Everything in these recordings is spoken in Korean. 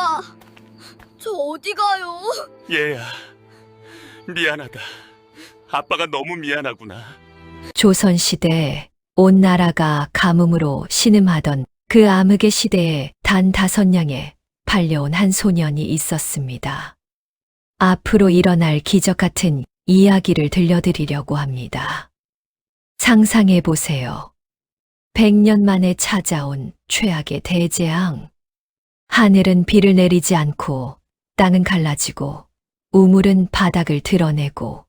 아빠, 저 어디 가요? 얘야, 미안하다. 아빠가 너무 미안하구나. 조선시대 온 나라가 가뭄으로 신음하던 그 암흑의 시대에 단 5냥에 팔려온 한 소년이 있었습니다. 앞으로 일어날 기적 같은 이야기를 들려드리려고 합니다. 상상해 보세요. 100년 만에 찾아온 최악의 대재앙. 하늘은 비를 내리지 않고 땅은 갈라지고 우물은 바닥을 드러내고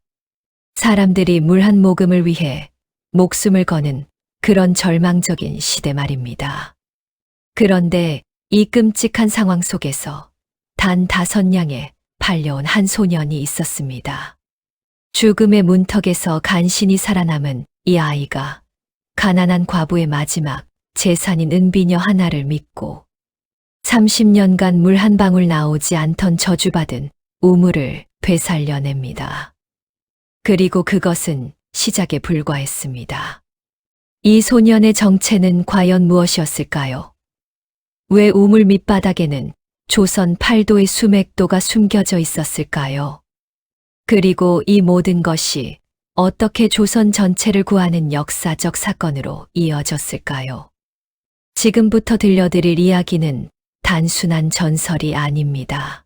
사람들이 물 한 모금을 위해 목숨을 거는 그런 절망적인 시대 말입니다. 그런데 이 끔찍한 상황 속에서 단 5냥에 팔려온 한 소년이 있었습니다. 죽음의 문턱에서 간신히 살아남은 이 아이가 가난한 과부의 마지막 재산인 은비녀 하나를 믿고 30년간 물 한 방울 나오지 않던 저주받은 우물을 되살려냅니다. 그리고 그것은 시작에 불과했습니다. 이 소년의 정체는 과연 무엇이었을까요? 왜 우물 밑바닥에는 조선 8도의 수맥도가 숨겨져 있었을까요? 그리고 이 모든 것이 어떻게 조선 전체를 구하는 역사적 사건으로 이어졌을까요? 지금부터 들려드릴 이야기는 단순한 전설이 아닙니다.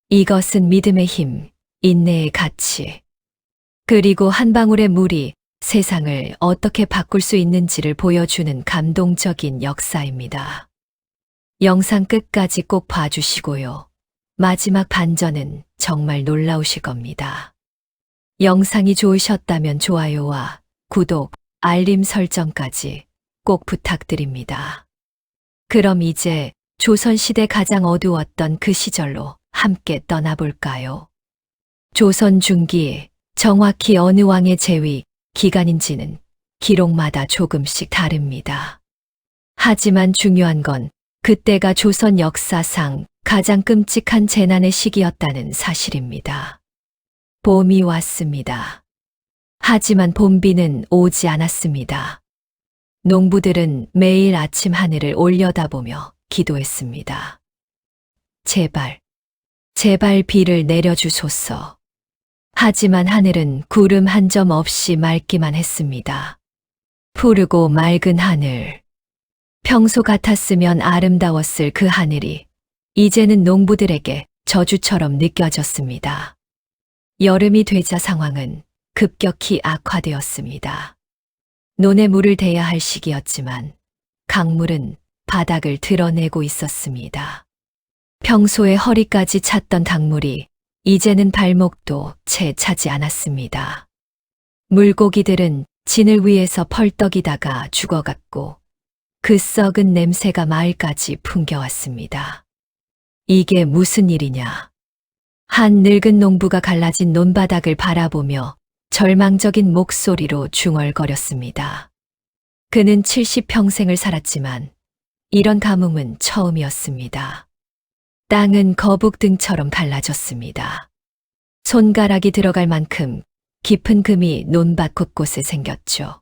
이것은 믿음의 힘, 인내의 가치, 그리고 한 방울의 물이 세상을 어떻게 바꿀 수 있는지를 보여주는 감동적인 역사입니다. 영상 끝까지 꼭 봐주시고요. 마지막 반전은 정말 놀라우실 겁니다. 영상이 좋으셨다면 좋아요와 구독, 알림 설정까지 꼭 부탁드립니다. 그럼 이제 조선시대 가장 어두웠던 그 시절로 함께 떠나볼까요? 조선 중기, 정확히 어느 왕의 재위 기간인지는 기록마다 조금씩 다릅니다. 하지만 중요한 건 그때가 조선 역사상 가장 끔찍한 재난의 시기였다는 사실입니다. 봄이 왔습니다. 하지만 봄비는 오지 않았습니다. 농부들은 매일 아침 하늘을 올려다보며 기도했습니다. 제발, 제발 비를 내려주소서. 하지만 하늘은 구름 한 점 없이 맑기만 했습니다. 푸르고 맑은 하늘. 평소 같았으면 아름다웠을 그 하늘이 이제는 농부들에게 저주처럼 느껴졌습니다. 여름이 되자 상황은 급격히 악화되었습니다. 논에 물을 대야 할 시기였지만 강물은 바닥을 드러내고 있었습니다. 평소에 허리까지 찼던 강물이 이제는 발목도 채 차지 않았습니다. 물고기들은 진을 위에서 펄떡이다가 죽어갔고 그 썩은 냄새가 마을까지 풍겨왔습니다. 이게 무슨 일이냐? 한 늙은 농부가 갈라진 논바닥을 바라보며 절망적인 목소리로 중얼거렸습니다. 그는 70평생을 살았지만 이런 가뭄은 처음이었습니다. 땅은 거북등처럼 갈라졌습니다. 손가락이 들어갈 만큼 깊은 금이 논밭 곳곳에 생겼죠.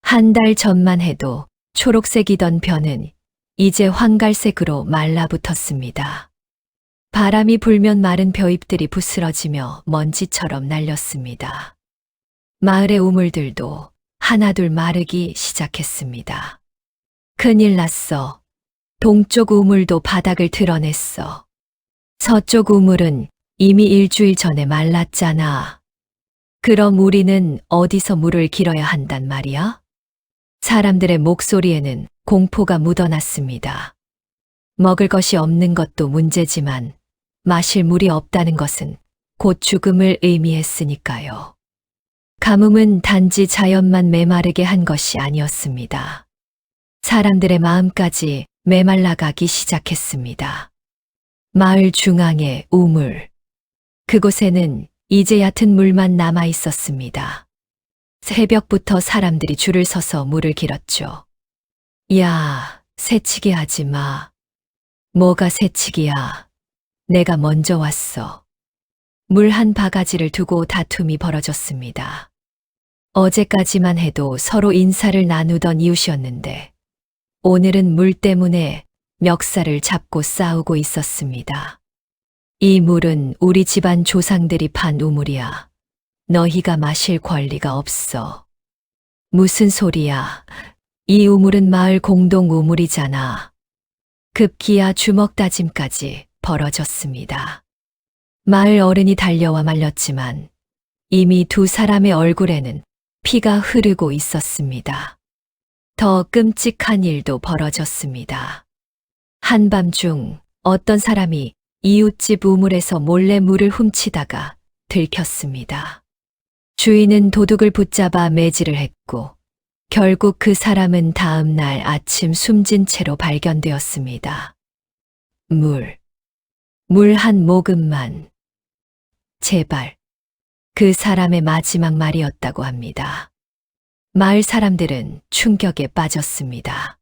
한 달 전만 해도 초록색이던 벼는 이제 황갈색으로 말라붙었습니다. 바람이 불면 마른 벼잎들이 부스러지며 먼지처럼 날렸습니다. 마을의 우물들도 하나둘 마르기 시작했습니다. 큰일 났어. 동쪽 우물도 바닥을 드러냈어. 서쪽 우물은 이미 일주일 전에 말랐잖아. 그럼 우리는 어디서 물을 길어야 한단 말이야? 사람들의 목소리에는 공포가 묻어났습니다. 먹을 것이 없는 것도 문제지만 마실 물이 없다는 것은 곧 죽음을 의미했으니까요. 가뭄은 단지 자연만 메마르게 한 것이 아니었습니다. 사람들의 마음까지 메말라가기 시작했습니다. 마을 중앙의 우물. 그곳에는 이제 얕은 물만 남아 있었습니다. 새벽부터 사람들이 줄을 서서 물을 길었죠. 야, 새치기 하지 마. 뭐가 새치기야. 내가 먼저 왔어. 물 한 바가지를 두고 다툼이 벌어졌습니다. 어제까지만 해도 서로 인사를 나누던 이웃이었는데 오늘은 물 때문에 멱살을 잡고 싸우고 있었습니다. 이 물은 우리 집안 조상들이 판 우물이야. 너희가 마실 권리가 없어. 무슨 소리야? 이 우물은 마을 공동 우물이잖아. 급기야 주먹 다짐까지 벌어졌습니다. 마을 어른이 달려와 말렸지만 이미 두 사람의 얼굴에는 피가 흐르고 있었습니다. 더 끔찍한 일도 벌어졌습니다. 한밤중 어떤 사람이 이웃집 우물에서 몰래 물을 훔치다가 들켰습니다. 주인은 도둑을 붙잡아 매질을 했고 결국 그 사람은 다음 날 아침 숨진 채로 발견되었습니다. 물 한 모금만. 제발. 그 사람의 마지막 말이었다고 합니다. 마을 사람들은 충격에 빠졌습니다.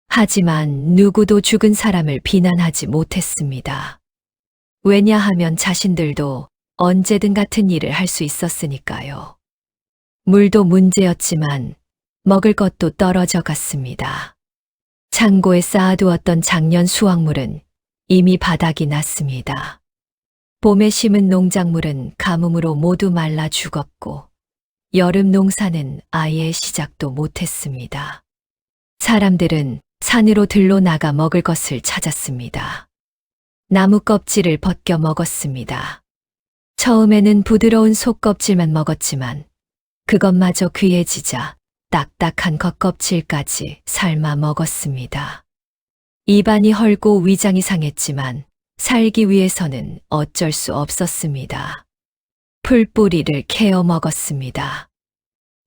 하지만 누구도 죽은 사람을 비난하지 못했습니다. 왜냐하면 자신들도 언제든 같은 일을 할 수 있었으니까요. 물도 문제였지만 먹을 것도 떨어져 갔습니다. 창고에 쌓아두었던 작년 수확물은 이미 바닥이 났습니다. 봄에 심은 농작물은 가뭄으로 모두 말라 죽었고 여름 농사는 아예 시작도 못했습니다. 사람들은 산으로 들러 나가 먹을 것을 찾았습니다. 나무 껍질을 벗겨 먹었습니다. 처음에는 부드러운 속껍질만 먹었지만 그것마저 귀해지자 딱딱한 겉껍질까지 삶아 먹었습니다. 입안이 헐고 위장이 상했지만 살기 위해서는 어쩔 수 없었습니다. 풀뿌리를 캐어 먹었습니다.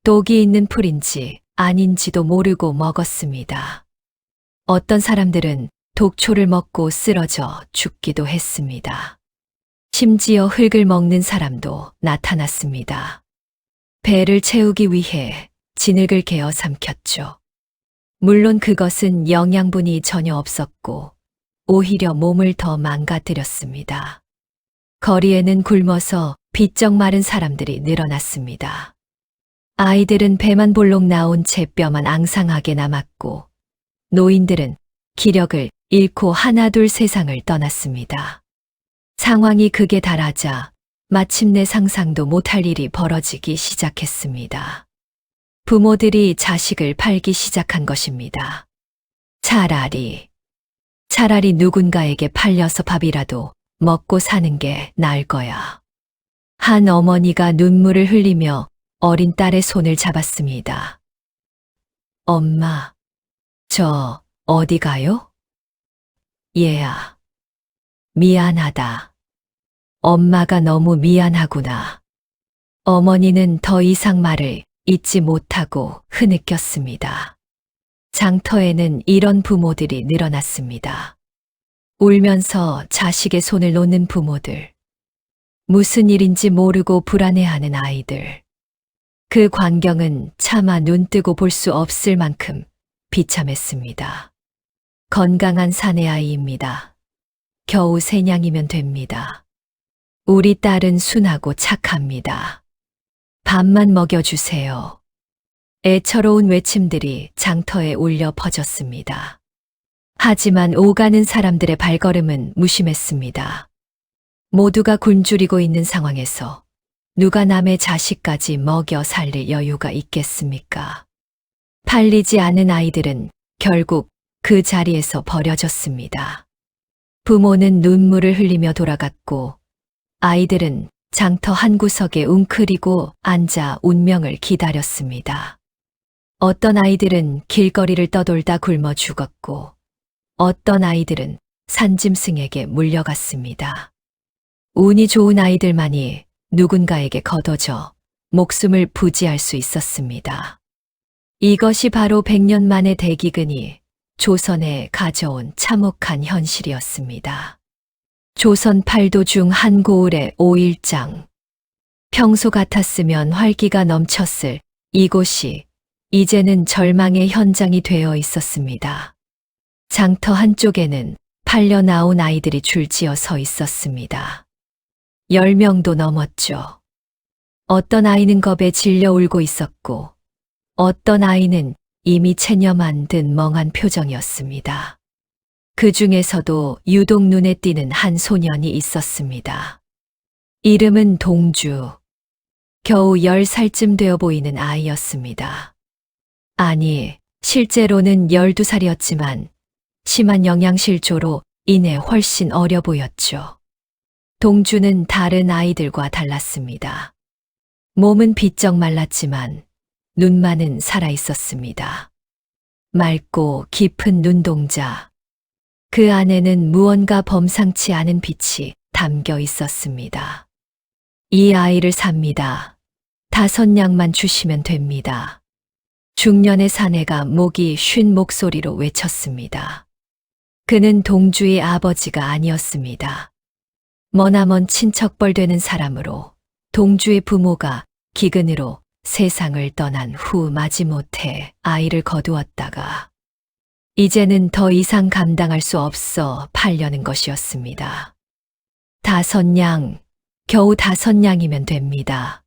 독이 있는 풀인지 아닌지도 모르고 먹었습니다. 어떤 사람들은 독초를 먹고 쓰러져 죽기도 했습니다. 심지어 흙을 먹는 사람도 나타났습니다. 배를 채우기 위해 진흙을 개어 삼켰죠. 물론 그것은 영양분이 전혀 없었고 오히려 몸을 더 망가뜨렸습니다. 거리에는 굶어서 비쩍 마른 사람들이 늘어났습니다. 아이들은 배만 볼록 나온 채 뼈만 앙상하게 남았고 노인들은 기력을 잃고 하나둘 세상을 떠났습니다. 상황이 극에 달하자 마침내 상상도 못할 일이 벌어지기 시작했습니다. 부모들이 자식을 팔기 시작한 것입니다. 차라리 누군가에게 팔려서 밥이라도 먹고 사는 게 나을 거야. 한 어머니가 눈물을 흘리며 어린 딸의 손을 잡았습니다. 엄마, 저 어디 가요? 얘야, 미안하다. 엄마가 너무 미안하구나. 어머니는 더 이상 말을 잊지 못하고 흐느꼈습니다. 장터에는 이런 부모들이 늘어났습니다. 울면서 자식의 손을 놓는 부모들. 무슨 일인지 모르고 불안해하는 아이들. 그 광경은 차마 눈뜨고 볼 수 없을 만큼 비참했습니다. 건강한 사내아이입니다. 겨우 세냥이면 됩니다. 우리 딸은 순하고 착합니다. 밥만 먹여주세요. 애처로운 외침들이 장터에 울려 퍼졌습니다. 하지만 오가는 사람들의 발걸음은 무심했습니다. 모두가 굶주리고 있는 상황에서 누가 남의 자식까지 먹여 살릴 여유가 있겠습니까? 팔리지 않은 아이들은 결국 그 자리에서 버려졌습니다. 부모는 눈물을 흘리며 돌아갔고 아이들은 장터 한 구석에 웅크리고 앉아 운명을 기다렸습니다. 어떤 아이들은 길거리를 떠돌다 굶어 죽었고 어떤 아이들은 산짐승에게 물려갔습니다. 운이 좋은 아이들만이 누군가에게 걷어져 목숨을 부지할 수 있었습니다. 이것이 바로 100년 만의 대기근이 조선에 가져온 참혹한 현실이었습니다. 조선 8도 중 한 고을의 5일장. 평소 같았으면 활기가 넘쳤을 이곳이 이제는 절망의 현장이 되어 있었습니다. 장터 한쪽에는 팔려 나온 아이들이 줄지어 서 있었습니다. 10명도 넘었죠. 어떤 아이는 겁에 질려 울고 있었고 어떤 아이는 이미 체념한 듯 멍한 표정이었습니다. 그 중에서도 유독 눈에 띄는 한 소년이 있었습니다. 이름은 동주. 겨우 10살쯤 되어 보이는 아이였습니다. 아니, 실제로는 12살이었지만 심한 영양실조로 인해 훨씬 어려 보였죠. 동주는 다른 아이들과 달랐습니다. 몸은 비쩍 말랐지만 눈만은 살아 있었습니다. 맑고 깊은 눈동자. 그 안에는 무언가 범상치 않은 빛이 담겨 있었습니다. 이 아이를 삽니다. 5냥만 주시면 됩니다. 중년의 사내가 목이 쉰 목소리로 외쳤습니다. 그는 동주의 아버지가 아니었습니다. 머나먼 친척벌 되는 사람으로 동주의 부모가 기근으로 세상을 떠난 후 마지못해 아이를 거두었다가 이제는 더 이상 감당할 수 없어 팔려는 것이었습니다. 5냥, 겨우 5냥이면 됩니다.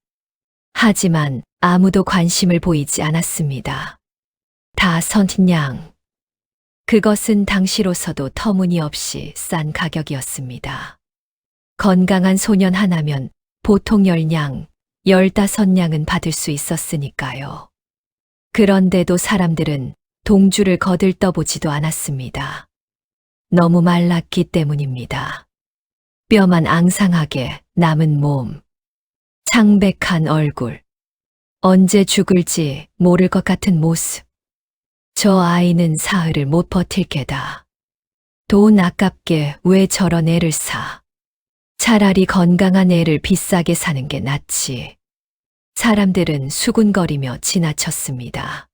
하지만 아무도 관심을 보이지 않았습니다. 5냥. 그것은 당시로서도 터무니없이 싼 가격이었습니다. 건강한 소년 하나면 보통 10냥, 15냥은 받을 수 있었으니까요. 그런데도 사람들은 동주를 거들떠보지도 않았습니다. 너무 말랐기 때문입니다. 뼈만 앙상하게 남은 몸, 창백한 얼굴, 언제 죽을지 모를 것 같은 모습. 저 아이는 사흘을 못 버틸 게다. 돈 아깝게 왜 저런 애를 사? 차라리 건강한 애를 비싸게 사는 게 낫지. 사람들은 수군거리며 지나쳤습니다.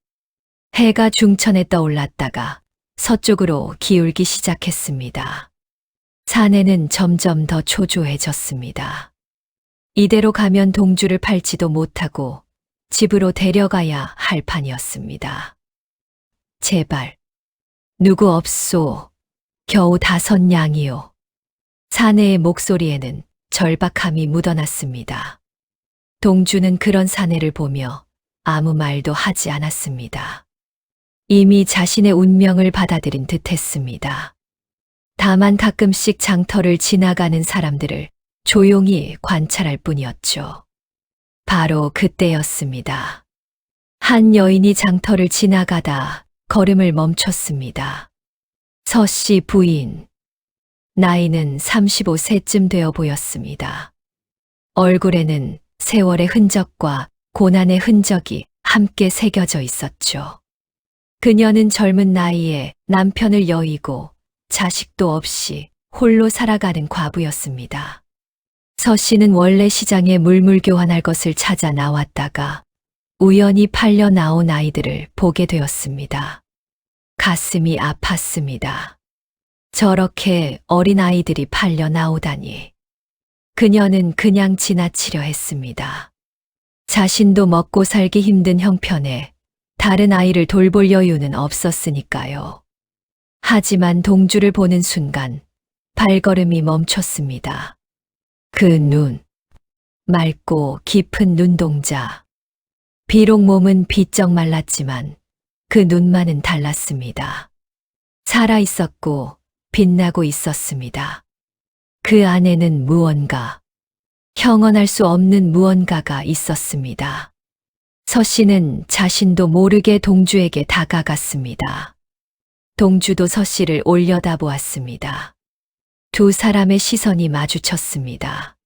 해가 중천에 떠올랐다가 서쪽으로 기울기 시작했습니다. 사내는 점점 더 초조해졌습니다. 이대로 가면 동주를 팔지도 못하고 집으로 데려가야 할 판이었습니다. 제발, 누구 없소. 겨우 5냥이요. 사내의 목소리에는 절박함이 묻어났습니다. 동주는 그런 사내를 보며 아무 말도 하지 않았습니다. 이미 자신의 운명을 받아들인 듯 했습니다. 다만 가끔씩 장터를 지나가는 사람들을 조용히 관찰할 뿐이었죠. 바로 그때였습니다. 한 여인이 장터를 지나가다 걸음을 멈췄습니다. 서씨 부인. 나이는 35세쯤 되어 보였습니다. 얼굴에는 세월의 흔적과 고난의 흔적이 함께 새겨져 있었죠. 그녀는 젊은 나이에 남편을 여의고 자식도 없이 홀로 살아가는 과부였습니다. 서 씨는 원래 시장에 물물 교환할 것을 찾아 나왔다가 우연히 팔려 나온 아이들을 보게 되었습니다. 가슴이 아팠습니다. 저렇게 어린 아이들이 팔려 나오다니. 그녀는 그냥 지나치려 했습니다. 자신도 먹고 살기 힘든 형편에 다른 아이를 돌볼 여유는 없었으니까요. 하지만 동주를 보는 순간 발걸음이 멈췄습니다. 그 눈, 맑고 깊은 눈동자. 비록 몸은 비쩍 말랐지만 그 눈만은 달랐습니다. 살아 있었고 빛나고 있었습니다. 그 안에는 무언가, 형언할 수 없는 무언가가 있었습니다. 서 씨는 자신도 모르게 동주에게 다가갔습니다. 동주도 서 씨를 올려다보았습니다. 두 사람의 시선이 마주쳤습니다.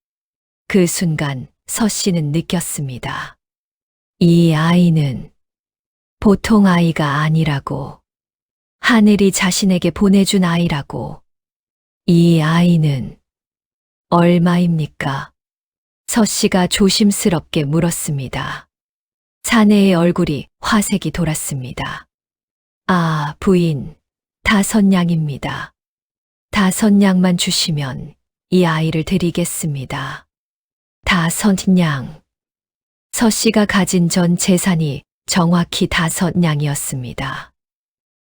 그 순간 서 씨는 느꼈습니다. 이 아이는 보통 아이가 아니라고. 하늘이 자신에게 보내준 아이라고. 이 아이는 얼마입니까? 서 씨가 조심스럽게 물었습니다. 사내의 얼굴이 화색이 돌았습니다. 아, 부인, 5냥입니다. 5냥만 주시면 이 아이를 드리겠습니다. 5냥. 서 씨가 가진 전 재산이 정확히 5냥이었습니다.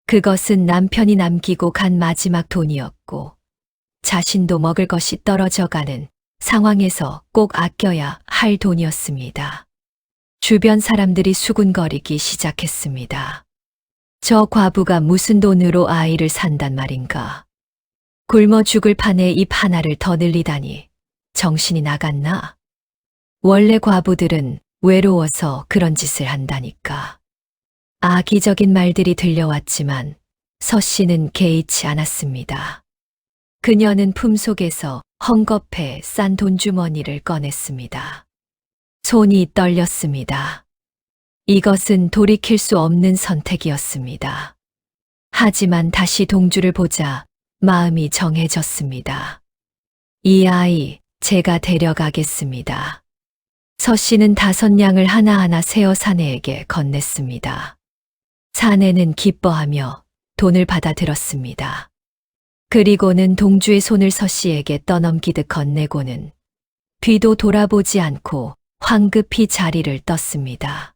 그것은 남편이 남기고 간 마지막 돈이었고 자신도 먹을 것이 떨어져가는 상황에서 꼭 아껴야 할 돈이었습니다. 주변 사람들이 수군거리기 시작했습니다. 저 과부가 무슨 돈으로 아이를 산단 말인가? 굶어 죽을 판에 입 하나를 더 늘리다니 정신이 나갔나? 원래 과부들은 외로워서 그런 짓을 한다니까. 악의적인 말들이 들려왔지만 서 씨는 개의치 않았습니다. 그녀는 품속에서 헝겊에 싼 돈주머니를 꺼냈습니다. 손이 떨렸습니다. 이것은 돌이킬 수 없는 선택이었습니다. 하지만 다시 동주를 보자 마음이 정해졌습니다. 이 아이 제가 데려가겠습니다. 서 씨는 5냥을 하나하나 세어 사내에게 건넸습니다. 사내는 기뻐하며 돈을 받아들었습니다. 그리고는 동주의 손을 서 씨에게 떠넘기듯 건네고는 뒤도 돌아보지 않고 황급히 자리를 떴습니다.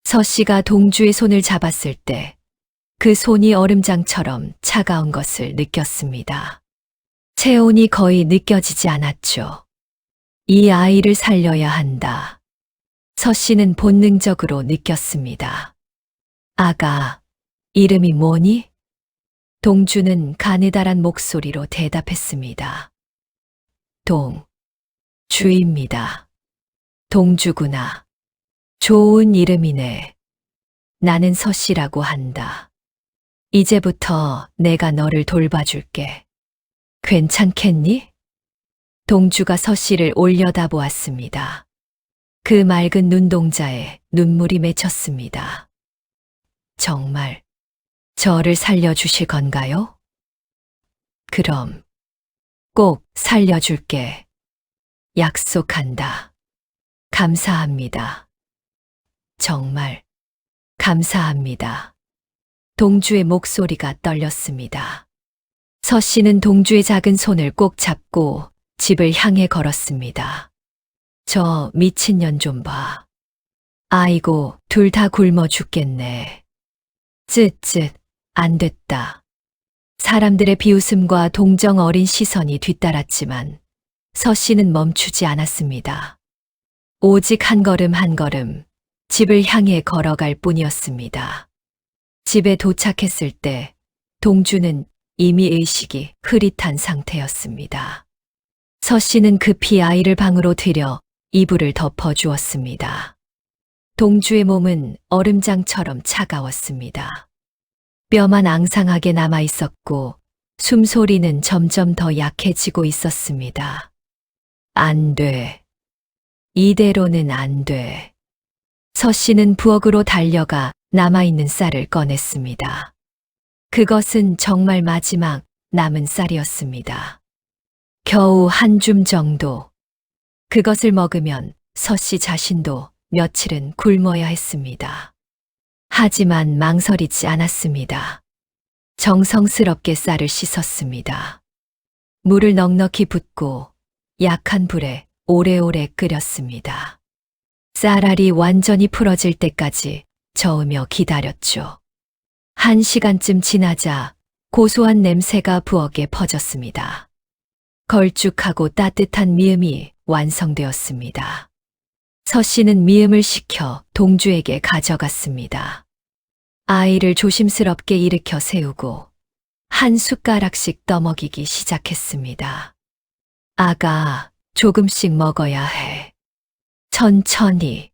서 씨가 동주의 손을 잡았을 때 그 손이 얼음장처럼 차가운 것을 느꼈습니다. 체온이 거의 느껴지지 않았죠. 이 아이를 살려야 한다. 서 씨는 본능적으로 느꼈습니다. 아가, 이름이 뭐니? 동주는 가느다란 목소리로 대답했습니다. 주입니다. 동주구나. 좋은 이름이네. 나는 서 씨라고 한다. 이제부터 내가 너를 돌봐줄게. 괜찮겠니? 동주가 서 씨를 올려다보았습니다. 그 맑은 눈동자에 눈물이 맺혔습니다. 정말 저를 살려주실 건가요? 그럼 꼭 살려줄게. 약속한다. 감사합니다. 정말 감사합니다. 동주의 목소리가 떨렸습니다. 서 씨는 동주의 작은 손을 꼭 잡고 집을 향해 걸었습니다. 저 미친년 좀 봐. 아이고, 둘 다 굶어 죽겠네. 쯧쯧, 안 됐다. 사람들의 비웃음과 동정 어린 시선이 뒤따랐지만 서 씨는 멈추지 않았습니다. 오직 한 걸음 한 걸음 집을 향해 걸어갈 뿐이었습니다. 집에 도착했을 때 동주는 이미 의식이 흐릿한 상태였습니다. 서 씨는 급히 아이를 방으로 들여 이불을 덮어주었습니다. 동주의 몸은 얼음장처럼 차가웠습니다. 뼈만 앙상하게 남아 있었고 숨소리는 점점 더 약해지고 있었습니다. 안 돼. 이대로는 안 돼. 서 씨는 부엌으로 달려가 남아있는 쌀을 꺼냈습니다. 그것은 정말 마지막 남은 쌀이었습니다. 겨우 한 줌 정도. 그것을 먹으면 서 씨 자신도 며칠은 굶어야 했습니다. 하지만 망설이지 않았습니다. 정성스럽게 쌀을 씻었습니다. 물을 넉넉히 붓고 약한 불에 오래오래 끓였습니다. 쌀알이 완전히 풀어질 때까지 저으며 기다렸죠. 1시간쯤 지나자 고소한 냄새가 부엌에 퍼졌습니다. 걸쭉하고 따뜻한 미음이 완성되었습니다. 서 씨는 미음을 식혀 동주에게 가져갔습니다. 아이를 조심스럽게 일으켜 세우고 한 숟가락씩 떠먹이기 시작했습니다. 아가, 조금씩 먹어야 해. 천천히.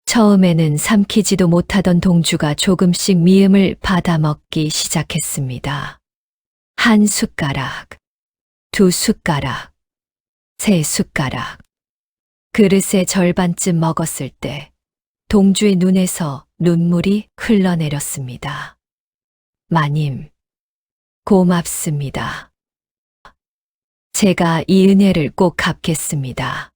처음에는 삼키지도 못하던 동주가 조금씩 미음을 받아먹기 시작했습니다. 한 숟가락, 2숟가락, 3숟가락. 그릇의 절반쯤 먹었을 때 동주의 눈에서 눈물이 흘러내렸습니다. 마님, 고맙습니다. 제가 이 은혜를 꼭 갚겠습니다.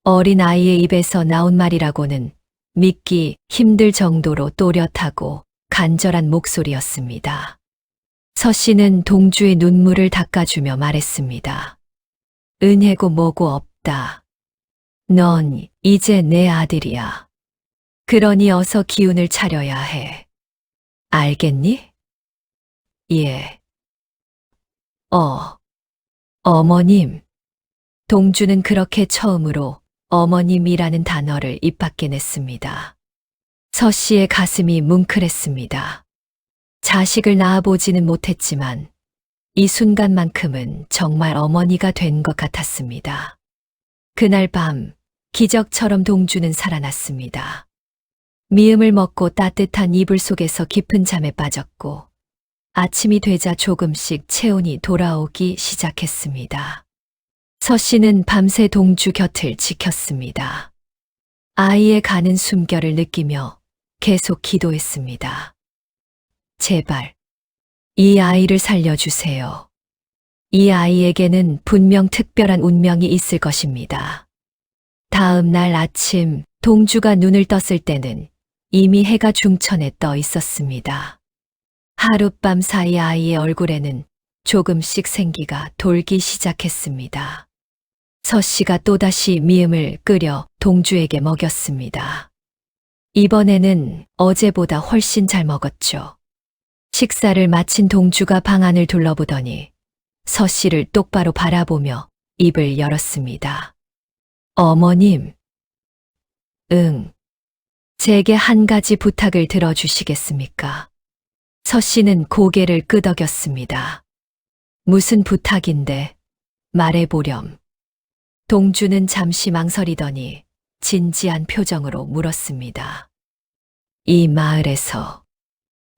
어린 아이의 입에서 나온 말이라고는 믿기 힘들 정도로 또렷하고 간절한 목소리였습니다. 서 씨는 동주의 눈물을 닦아주며 말했습니다. 은혜고 뭐고 없다. 넌 이제 내 아들이야. 그러니 어서 기운을 차려야 해. 알겠니? 예. 어머님. 동주는 그렇게 처음으로 어머님이라는 단어를 입 밖에 냈습니다. 서 씨의 가슴이 뭉클했습니다. 자식을 낳아보지는 못했지만 이 순간만큼은 정말 어머니가 된 것 같았습니다. 그날 밤 기적처럼 동주는 살아났습니다. 미음을 먹고 따뜻한 이불 속에서 깊은 잠에 빠졌고 아침이 되자 조금씩 체온이 돌아오기 시작했습니다. 서 씨는 밤새 동주 곁을 지켰습니다. 아이의 가는 숨결을 느끼며 계속 기도했습니다. 제발 이 아이를 살려주세요. 이 아이에게는 분명 특별한 운명이 있을 것입니다. 다음 날 아침 동주가 눈을 떴을 때는 이미 해가 중천에 떠 있었습니다. 하룻밤 사이 아이의 얼굴에는 조금씩 생기가 돌기 시작했습니다. 서 씨가 또다시 미음을 끓여 동주에게 먹였습니다. 이번에는 어제보다 훨씬 잘 먹었죠. 식사를 마친 동주가 방 안을 둘러보더니 서 씨를 똑바로 바라보며 입을 열었습니다. 어머님. 응. 제게 한 가지 부탁을 들어주시겠습니까? 서 씨는 고개를 끄덕였습니다. 무슨 부탁인데 말해보렴. 동주는 잠시 망설이더니 진지한 표정으로 물었습니다. 이 마을에서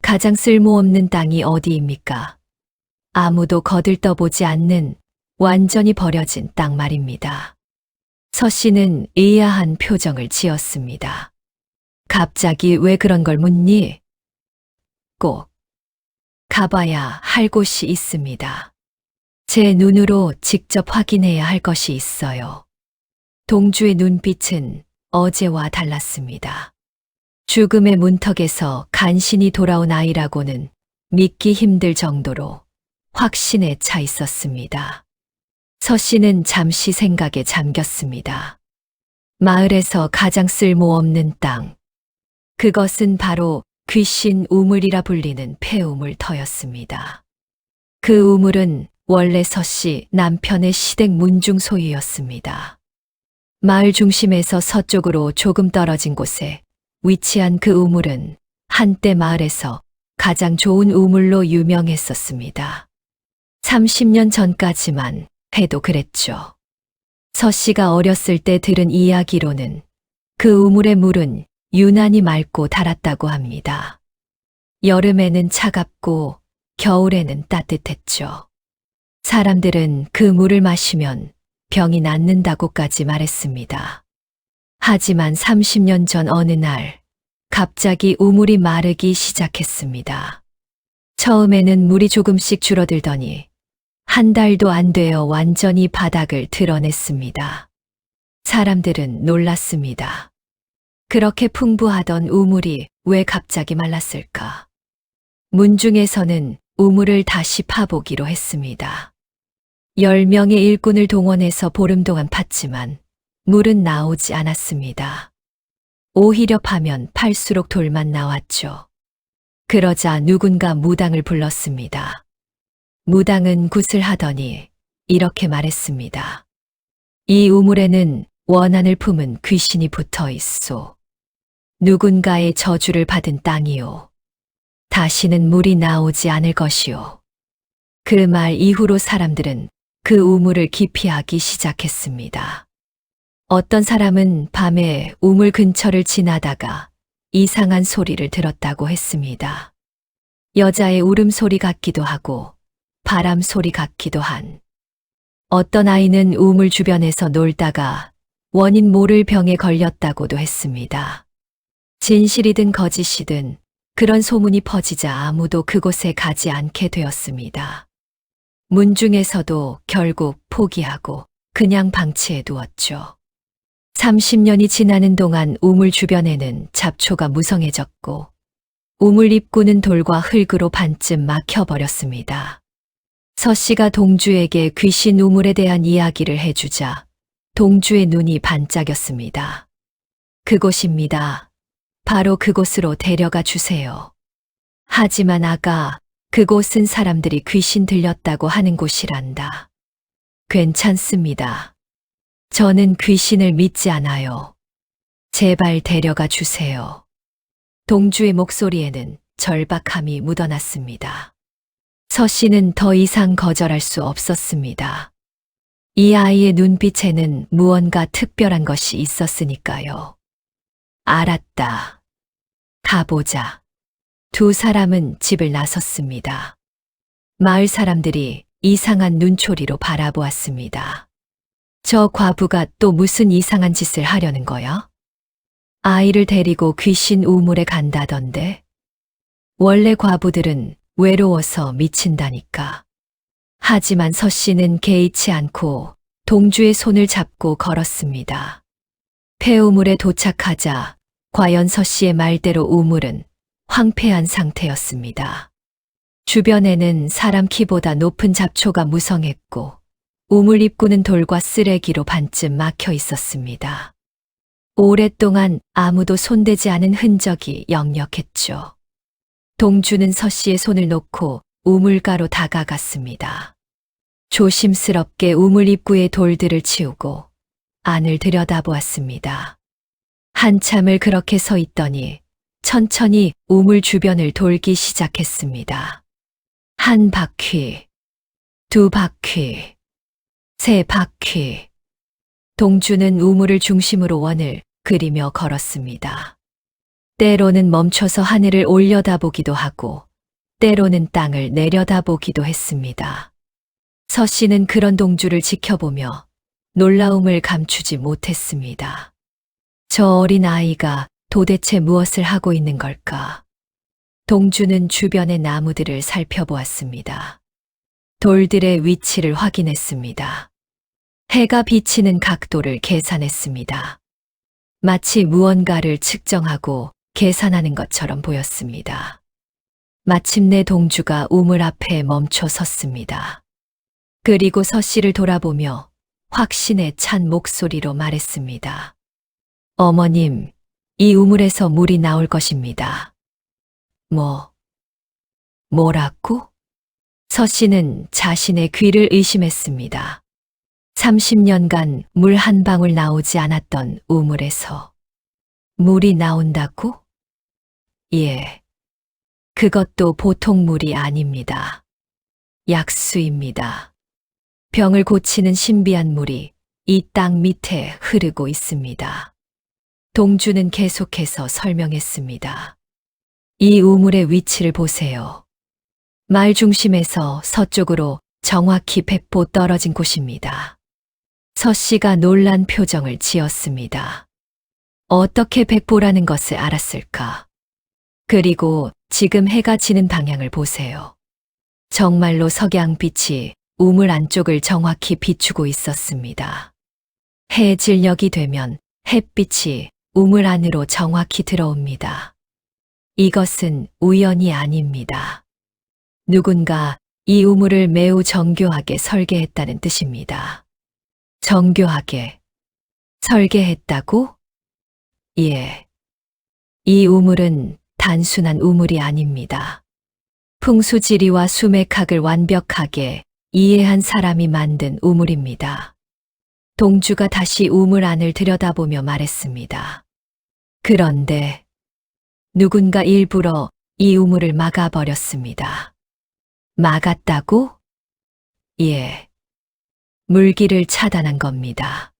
가장 쓸모없는 땅이 어디입니까? 아무도 거들떠보지 않는 완전히 버려진 땅 말입니다. 서 씨는 의아한 표정을 지었습니다. 갑자기 왜 그런 걸 묻니? 꼭 가봐야 할 곳이 있습니다. 제 눈으로 직접 확인해야 할 것이 있어요. 동주의 눈빛은 어제와 달랐습니다. 죽음의 문턱에서 간신히 돌아온 아이라고는 믿기 힘들 정도로 확신에 차 있었습니다. 서 씨는 잠시 생각에 잠겼습니다. 마을에서 가장 쓸모없는 땅. 그것은 바로 귀신 우물이라 불리는 폐우물터였습니다. 그 우물은 원래 서 씨 남편의 시댁 문중 소유였습니다. 마을 중심에서 서쪽으로 조금 떨어진 곳에 위치한 그 우물은 한때 마을에서 가장 좋은 우물로 유명했었습니다. 30년 전까지만 해도 그랬죠. 서 씨가 어렸을 때 들은 이야기로는 그 우물의 물은 유난히 맑고 달았다고 합니다. 여름에는 차갑고 겨울에는 따뜻했죠. 사람들은 그 물을 마시면 병이 낫는다고까지 말했습니다. 하지만 30년 전 어느 날 갑자기 우물이 마르기 시작했습니다. 처음에는 물이 조금씩 줄어들더니 한 달도 안 되어 완전히 바닥을 드러냈습니다. 사람들은 놀랐습니다. 그렇게 풍부하던 우물이 왜 갑자기 말랐을까? 문중에서는 우물을 다시 파보기로 했습니다. 10명의 일꾼을 동원해서 보름 동안 팠지만 물은 나오지 않았습니다. 오히려 파면 팔수록 돌만 나왔죠. 그러자 누군가 무당을 불렀습니다. 무당은 굿을 하더니 이렇게 말했습니다. 이 우물에는 원한을 품은 귀신이 붙어 있소. 누군가의 저주를 받은 땅이요. 다시는 물이 나오지 않을 것이요. 그 말 이후로 사람들은 그 우물을 기피하기 시작했습니다. 어떤 사람은 밤에 우물 근처를 지나다가 이상한 소리를 들었다고 했습니다. 여자의 울음소리 같기도 하고 바람 소리 같기도 한. 어떤 아이는 우물 주변에서 놀다가 원인 모를 병에 걸렸다고도 했습니다. 진실이든 거짓이든 그런 소문이 퍼지자 아무도 그곳에 가지 않게 되었습니다. 문중에서도 결국 포기하고 그냥 방치해 두었죠. 30년이 지나는 동안 우물 주변에는 잡초가 무성해졌고 우물 입구는 돌과 흙으로 반쯤 막혀버렸습니다. 서 씨가 동주에게 귀신 우물에 대한 이야기를 해주자 동주의 눈이 반짝였습니다. 그곳입니다. 바로 그곳으로 데려가 주세요. 하지만 아가, 그곳은 사람들이 귀신 들렸다고 하는 곳이란다. 괜찮습니다. 저는 귀신을 믿지 않아요. 제발 데려가 주세요. 동주의 목소리에는 절박함이 묻어났습니다. 서 씨는 더 이상 거절할 수 없었습니다. 이 아이의 눈빛에는 무언가 특별한 것이 있었으니까요. 알았다. 가보자. 두 사람은 집을 나섰습니다. 마을 사람들이 이상한 눈초리로 바라보았습니다. 저 과부가 또 무슨 이상한 짓을 하려는 거야? 아이를 데리고 귀신 우물에 간다던데? 원래 과부들은 외로워서 미친다니까. 하지만 서 씨는 개의치 않고 동주의 손을 잡고 걸었습니다. 폐우물에 도착하자 과연 서 씨의 말대로 우물은 황폐한 상태였습니다. 주변에는 사람 키보다 높은 잡초가 무성했고 우물 입구는 돌과 쓰레기로 반쯤 막혀 있었습니다. 오랫동안 아무도 손대지 않은 흔적이 역력했죠. 동주는 서 씨의 손을 놓고 우물가로 다가갔습니다. 조심스럽게 우물 입구의 돌들을 치우고 안을 들여다보았습니다. 한참을 그렇게 서 있더니 천천히 우물 주변을 돌기 시작했습니다. 한 바퀴, 두 바퀴, 세 바퀴. 동주는 우물을 중심으로 원을 그리며 걸었습니다. 때로는 멈춰서 하늘을 올려다보기도 하고 때로는 땅을 내려다보기도 했습니다. 서 씨는 그런 동주를 지켜보며 놀라움을 감추지 못했습니다. 저 어린 아이가 도대체 무엇을 하고 있는 걸까? 동주는 주변의 나무들을 살펴보았습니다. 돌들의 위치를 확인했습니다. 해가 비치는 각도를 계산했습니다. 마치 무언가를 측정하고 계산하는 것처럼 보였습니다. 마침내 동주가 우물 앞에 멈춰 섰습니다. 그리고 서 씨를 돌아보며 확신에 찬 목소리로 말했습니다. 어머님, 이 우물에서 물이 나올 것입니다. 뭐라고? 서 씨는 자신의 귀를 의심했습니다. 30년간 물 한 방울 나오지 않았던 우물에서 물이 나온다고? 예. 그것도 보통 물이 아닙니다. 약수입니다. 병을 고치는 신비한 물이 이 땅 밑에 흐르고 있습니다. 동주는 계속해서 설명했습니다. 이 우물의 위치를 보세요. 마을 중심에서 서쪽으로 정확히 100보 떨어진 곳입니다. 서 씨가 놀란 표정을 지었습니다. 어떻게 100보라는 것을 알았을까? 그리고 지금 해가 지는 방향을 보세요. 정말로 석양빛이 우물 안쪽을 정확히 비추고 있었습니다. 해 진력이 되면 햇빛이 우물 안으로 정확히 들어옵니다. 이것은 우연이 아닙니다. 누군가 이 우물을 매우 정교하게 설계했다는 뜻입니다. 정교하게 설계했다고? 예. 이 우물은 단순한 우물이 아닙니다. 풍수지리와 수맥학을 완벽하게 이해한 사람이 만든 우물입니다. 동주가 다시 우물 안을 들여다보며 말했습니다. 그런데 누군가 일부러 이 우물을 막아버렸습니다. 막았다고? 예. 물길을 차단한 겁니다.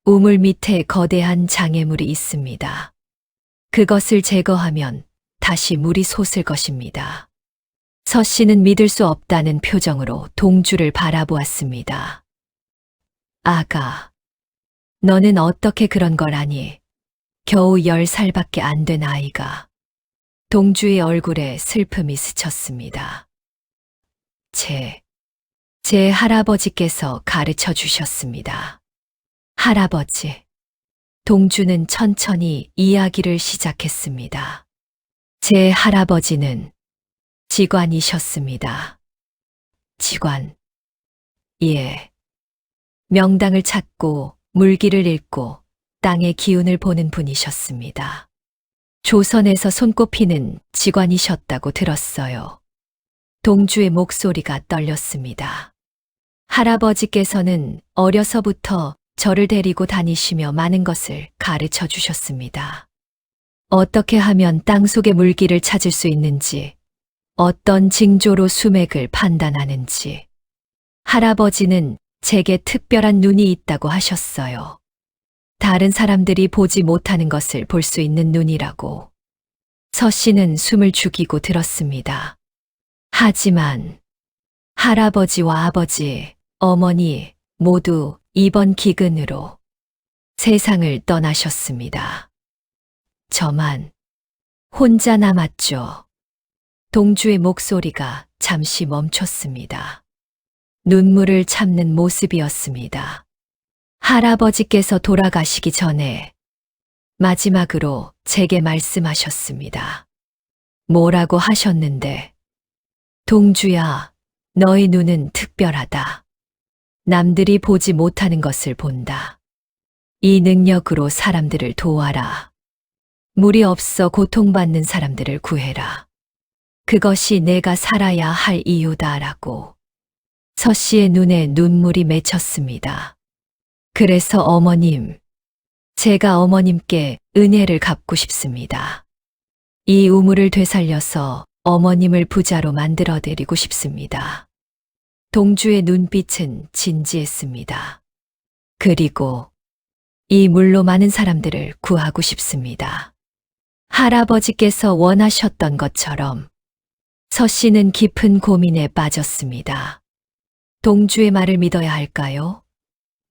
우물 밑에 거대한 장애물이 있습니다. 그것을 제거하면 다시 물이 솟을 것입니다. 서 씨는 믿을 수 없다는 표정으로 동주를 바라보았습니다. 아가, 너는 어떻게 그런 걸 아니? 겨우 10살밖에 안 된 아이가. 동주의 얼굴에 슬픔이 스쳤습니다. 제 할아버지께서 가르쳐 주셨습니다. 할아버지. 동주는 천천히 이야기를 시작했습니다. 제 할아버지는 직관이셨습니다. 직관. 예. 명당을 찾고 물길을 읽고 땅의 기운을 보는 분이셨습니다. 조선에서 손꼽히는 직관이셨다고 들었어요. 동주의 목소리가 떨렸습니다. 할아버지께서는 어려서부터 저를 데리고 다니시며 많은 것을 가르쳐 주셨습니다. 어떻게 하면 땅속의 물길을 찾을 수 있는지, 어떤 징조로 수맥을 판단하는지. 할아버지는 제게 특별한 눈이 있다고 하셨어요. 다른 사람들이 보지 못하는 것을 볼 수 있는 눈이라고. 서 씨는 숨을 죽이고 들었습니다. 하지만 할아버지와 아버지, 어머니 모두 이번 기근으로 세상을 떠나셨습니다. 저만 혼자 남았죠. 동주의 목소리가 잠시 멈췄습니다. 눈물을 참는 모습이었습니다. 할아버지께서 돌아가시기 전에 마지막으로 제게 말씀하셨습니다. 뭐라고 하셨는데, 동주야, 너의 눈은 특별하다. 남들이 보지 못하는 것을 본다. 이 능력으로 사람들을 도와라. 물이 없어 고통받는 사람들을 구해라. 그것이 내가 살아야 할 이유다라고. 서 씨의 눈에 눈물이 맺혔습니다. 그래서 어머님, 제가 어머님께 은혜를 갚고 싶습니다. 이 우물을 되살려서 어머님을 부자로 만들어드리고 싶습니다. 동주의 눈빛은 진지했습니다. 그리고 이 물로 많은 사람들을 구하고 싶습니다. 할아버지께서 원하셨던 것처럼 서 씨는 깊은 고민에 빠졌습니다. 동주의 말을 믿어야 할까요?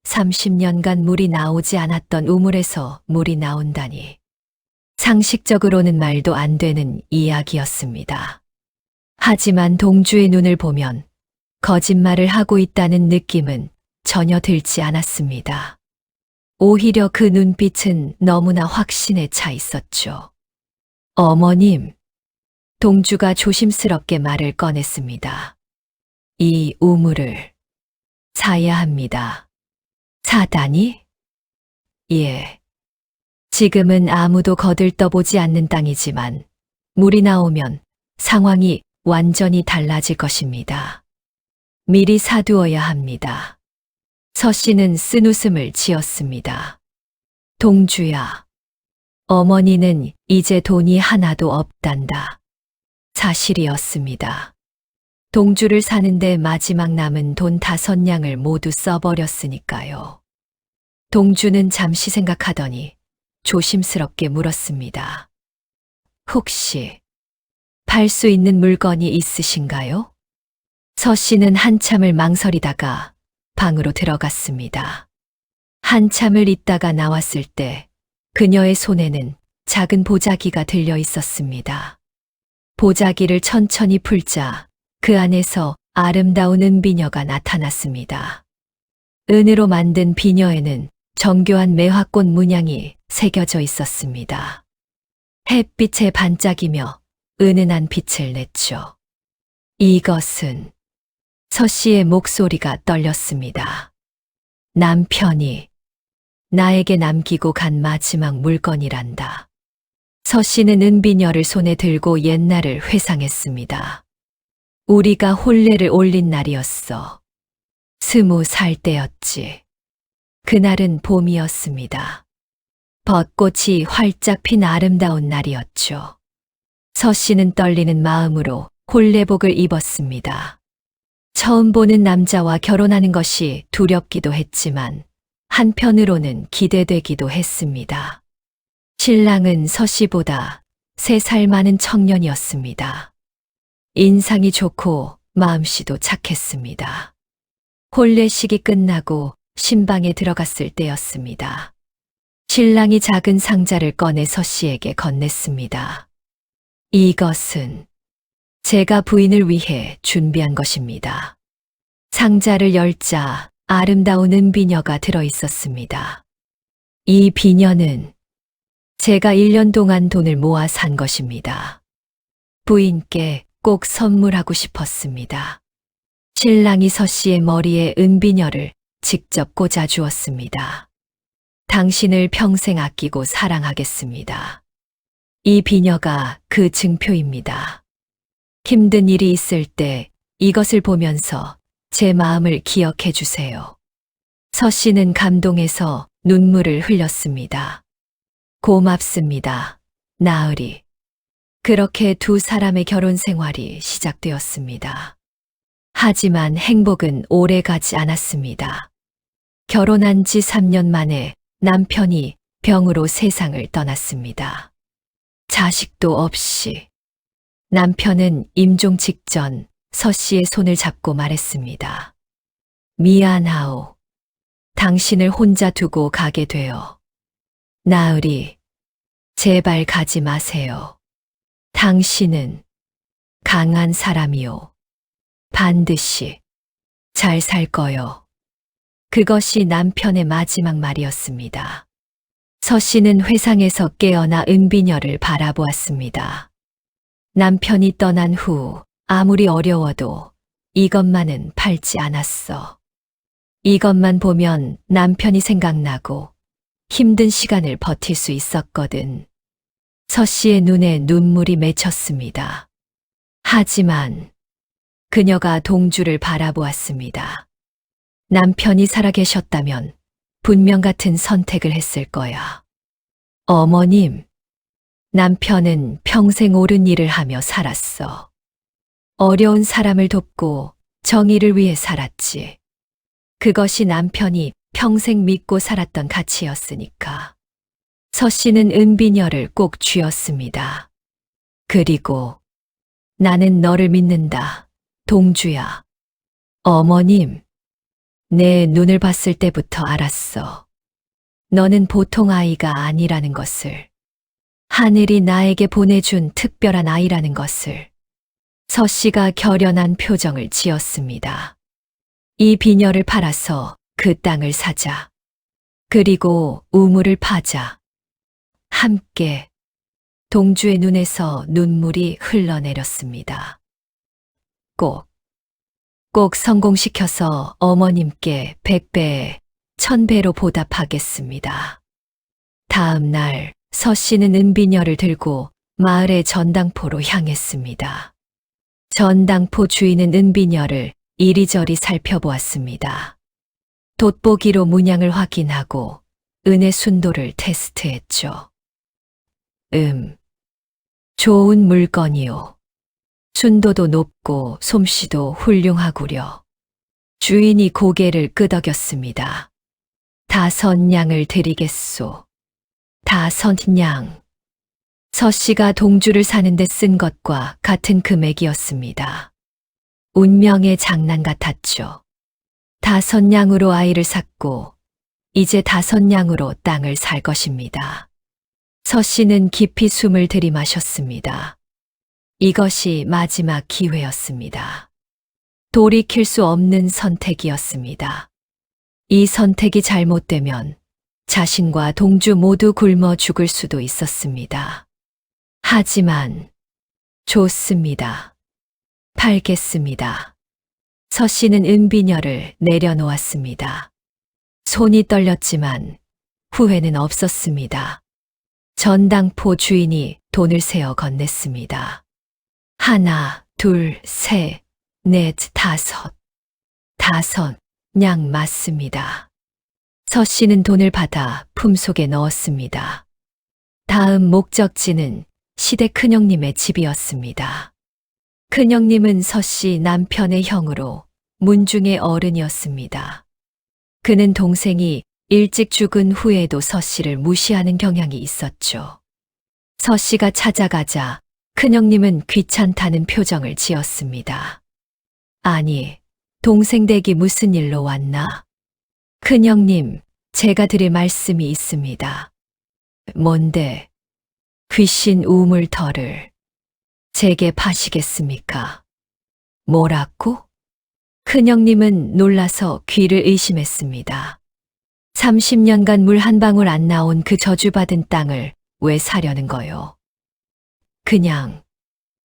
30년간 물이 나오지 않았던 우물에서 물이 나온다니. 상식적으로는 말도 안 되는 이야기였습니다. 하지만 동주의 눈을 보면 거짓말을 하고 있다는 느낌은 전혀 들지 않았습니다. 오히려 그 눈빛은 너무나 확신에 차 있었죠. 어머님, 동주가 조심스럽게 말을 꺼냈습니다. 이 우물을 사야 합니다. 사다니? 예. 지금은 아무도 거들떠보지 않는 땅이지만 물이 나오면 상황이 완전히 달라질 것입니다. 미리 사두어야 합니다. 서 씨는 쓴웃음을 지었습니다. 동주야, 어머니는 이제 돈이 하나도 없단다. 사실이었습니다. 동주를 사는데 마지막 남은 돈 5냥을 모두 써버렸으니까요. 동주는 잠시 생각하더니 조심스럽게 물었습니다. 혹시 팔 수 있는 물건이 있으신가요? 서 씨는 한참을 망설이다가 방으로 들어갔습니다. 한참을 있다가 나왔을 때 그녀의 손에는 작은 보자기가 들려 있었습니다. 보자기를 천천히 풀자 그 안에서 아름다운 은비녀가 나타났습니다. 은으로 만든 비녀에는 정교한 매화꽃 문양이 새겨져 있었습니다. 햇빛에 반짝이며 은은한 빛을 냈죠. 이것은 서 씨의 목소리가 떨렸습니다. 남편이 나에게 남기고 간 마지막 물건이란다. 서 씨는 은비녀를 손에 들고 옛날을 회상했습니다. 우리가 혼례를 올린 날이었어. 20살 때였지. 그날은 봄이었습니다. 벚꽃이 활짝 핀 아름다운 날이었죠. 서 씨는 떨리는 마음으로 혼례복을 입었습니다. 처음 보는 남자와 결혼하는 것이 두렵기도 했지만 한편으로는 기대되기도 했습니다. 신랑은 서 씨보다 3살 많은 청년이었습니다. 인상이 좋고 마음씨도 착했습니다. 혼례식이 끝나고 신방에 들어갔을 때였습니다. 신랑이 작은 상자를 꺼내 서 씨에게 건넸습니다. 이것은 제가 부인을 위해 준비한 것입니다. 상자를 열자 아름다운 은비녀가 들어 있었습니다. 이 비녀는 제가 1년 동안 돈을 모아 산 것입니다. 부인께 꼭 선물하고 싶었습니다. 신랑이 서 씨의 머리에 은비녀를 직접 꽂아 주었습니다. 당신을 평생 아끼고 사랑하겠습니다. 이 비녀가 그 증표입니다. 힘든 일이 있을 때 이것을 보면서 제 마음을 기억해 주세요. 서 씨는 감동해서 눈물을 흘렸습니다. 고맙습니다, 나으리. 그렇게 두 사람의 결혼 생활이 시작되었습니다. 하지만 행복은 오래 가지 않았습니다. 결혼한 지 3년 만에 남편이 병으로 세상을 떠났습니다. 자식도 없이 남편은 임종 직전 서 씨의 손을 잡고 말했습니다. 미안하오. 당신을 혼자 두고 가게 되어. 나으리, 제발 가지 마세요. 당신은 강한 사람이오. 반드시 잘 살 거요. 그것이 남편의 마지막 말이었습니다. 서 씨는 회상에서 깨어나 은비녀를 바라보았습니다. 남편이 떠난 후 아무리 어려워도 이것만은 팔지 않았어. 이것만 보면 남편이 생각나고 힘든 시간을 버틸 수 있었거든. 서 씨의 눈에 눈물이 맺혔습니다. 하지만 그녀가 동주를 바라보았습니다. 남편이 살아계셨다면 분명 같은 선택을 했을 거야. 어머님, 남편은 평생 옳은 일을 하며 살았어. 어려운 사람을 돕고 정의를 위해 살았지. 그것이 남편이 평생 믿고 살았던 가치였으니까. 서 씨는 은비녀를 꼭 쥐었습니다. 그리고 나는 너를 믿는다, 동주야. 어머님, 내 눈을 봤을 때부터 알았어. 너는 보통 아이가 아니라는 것을. 하늘이 나에게 보내준 특별한 아이라는 것을. 서 씨가 결연한 표정을 지었습니다. 이 비녀를 팔아서 그 땅을 사자. 그리고 우물을 파자. 함께. 동주의 눈에서 눈물이 흘러내렸습니다. 꼭 성공시켜서 어머님께 100배, 1000배로 보답하겠습니다. 다음 날 서 씨는 은비녀를 들고 마을의 전당포로 향했습니다. 전당포 주인은 은비녀를 이리저리 살펴보았습니다. 돋보기로 문양을 확인하고 은의 순도를 테스트했죠. 좋은 물건이요. 순도도 높고 솜씨도 훌륭하구려. 주인이 고개를 끄덕였습니다. 5냥을 드리겠소. 5냥. 서 씨가 동주를 사는데 쓴 것과 같은 금액이었습니다. 운명의 장난 같았죠. 5냥으로 아이를 샀고 이제 5냥으로 땅을 살 것입니다. 서 씨는 깊이 숨을 들이마셨습니다. 이것이 마지막 기회였습니다. 돌이킬 수 없는 선택이었습니다. 이 선택이 잘못되면 자신과 동주 모두 굶어 죽을 수도 있었습니다. 하지만 좋습니다. 팔겠습니다. 서 씨는 은비녀를 내려놓았습니다. 손이 떨렸지만 후회는 없었습니다. 전당포 주인이 돈을 세어 건넸습니다. 1, 2, 3, 4, 5 냥 맞습니다. 서 씨는 돈을 받아 품속에 넣었습니다. 다음 목적지는 시댁 큰형님의 집이었습니다. 큰형님은 서 씨 남편의 형으로 문중의 어른이었습니다. 그는 동생이 일찍 죽은 후에도 서 씨를 무시하는 경향이 있었죠. 서 씨가 찾아가자 큰형님은 귀찮다는 표정을 지었습니다. 아니, 동생 댁이 무슨 일로 왔나? 큰형님, 제가 드릴 말씀이 있습니다. 뭔데? 귀신 우물터를 제게 파시겠습니까? 뭐라고? 큰형님은 놀라서 귀를 의심했습니다. 30년간 물 한 방울 안 나온 그 저주받은 땅을 왜 사려는 거요? 그냥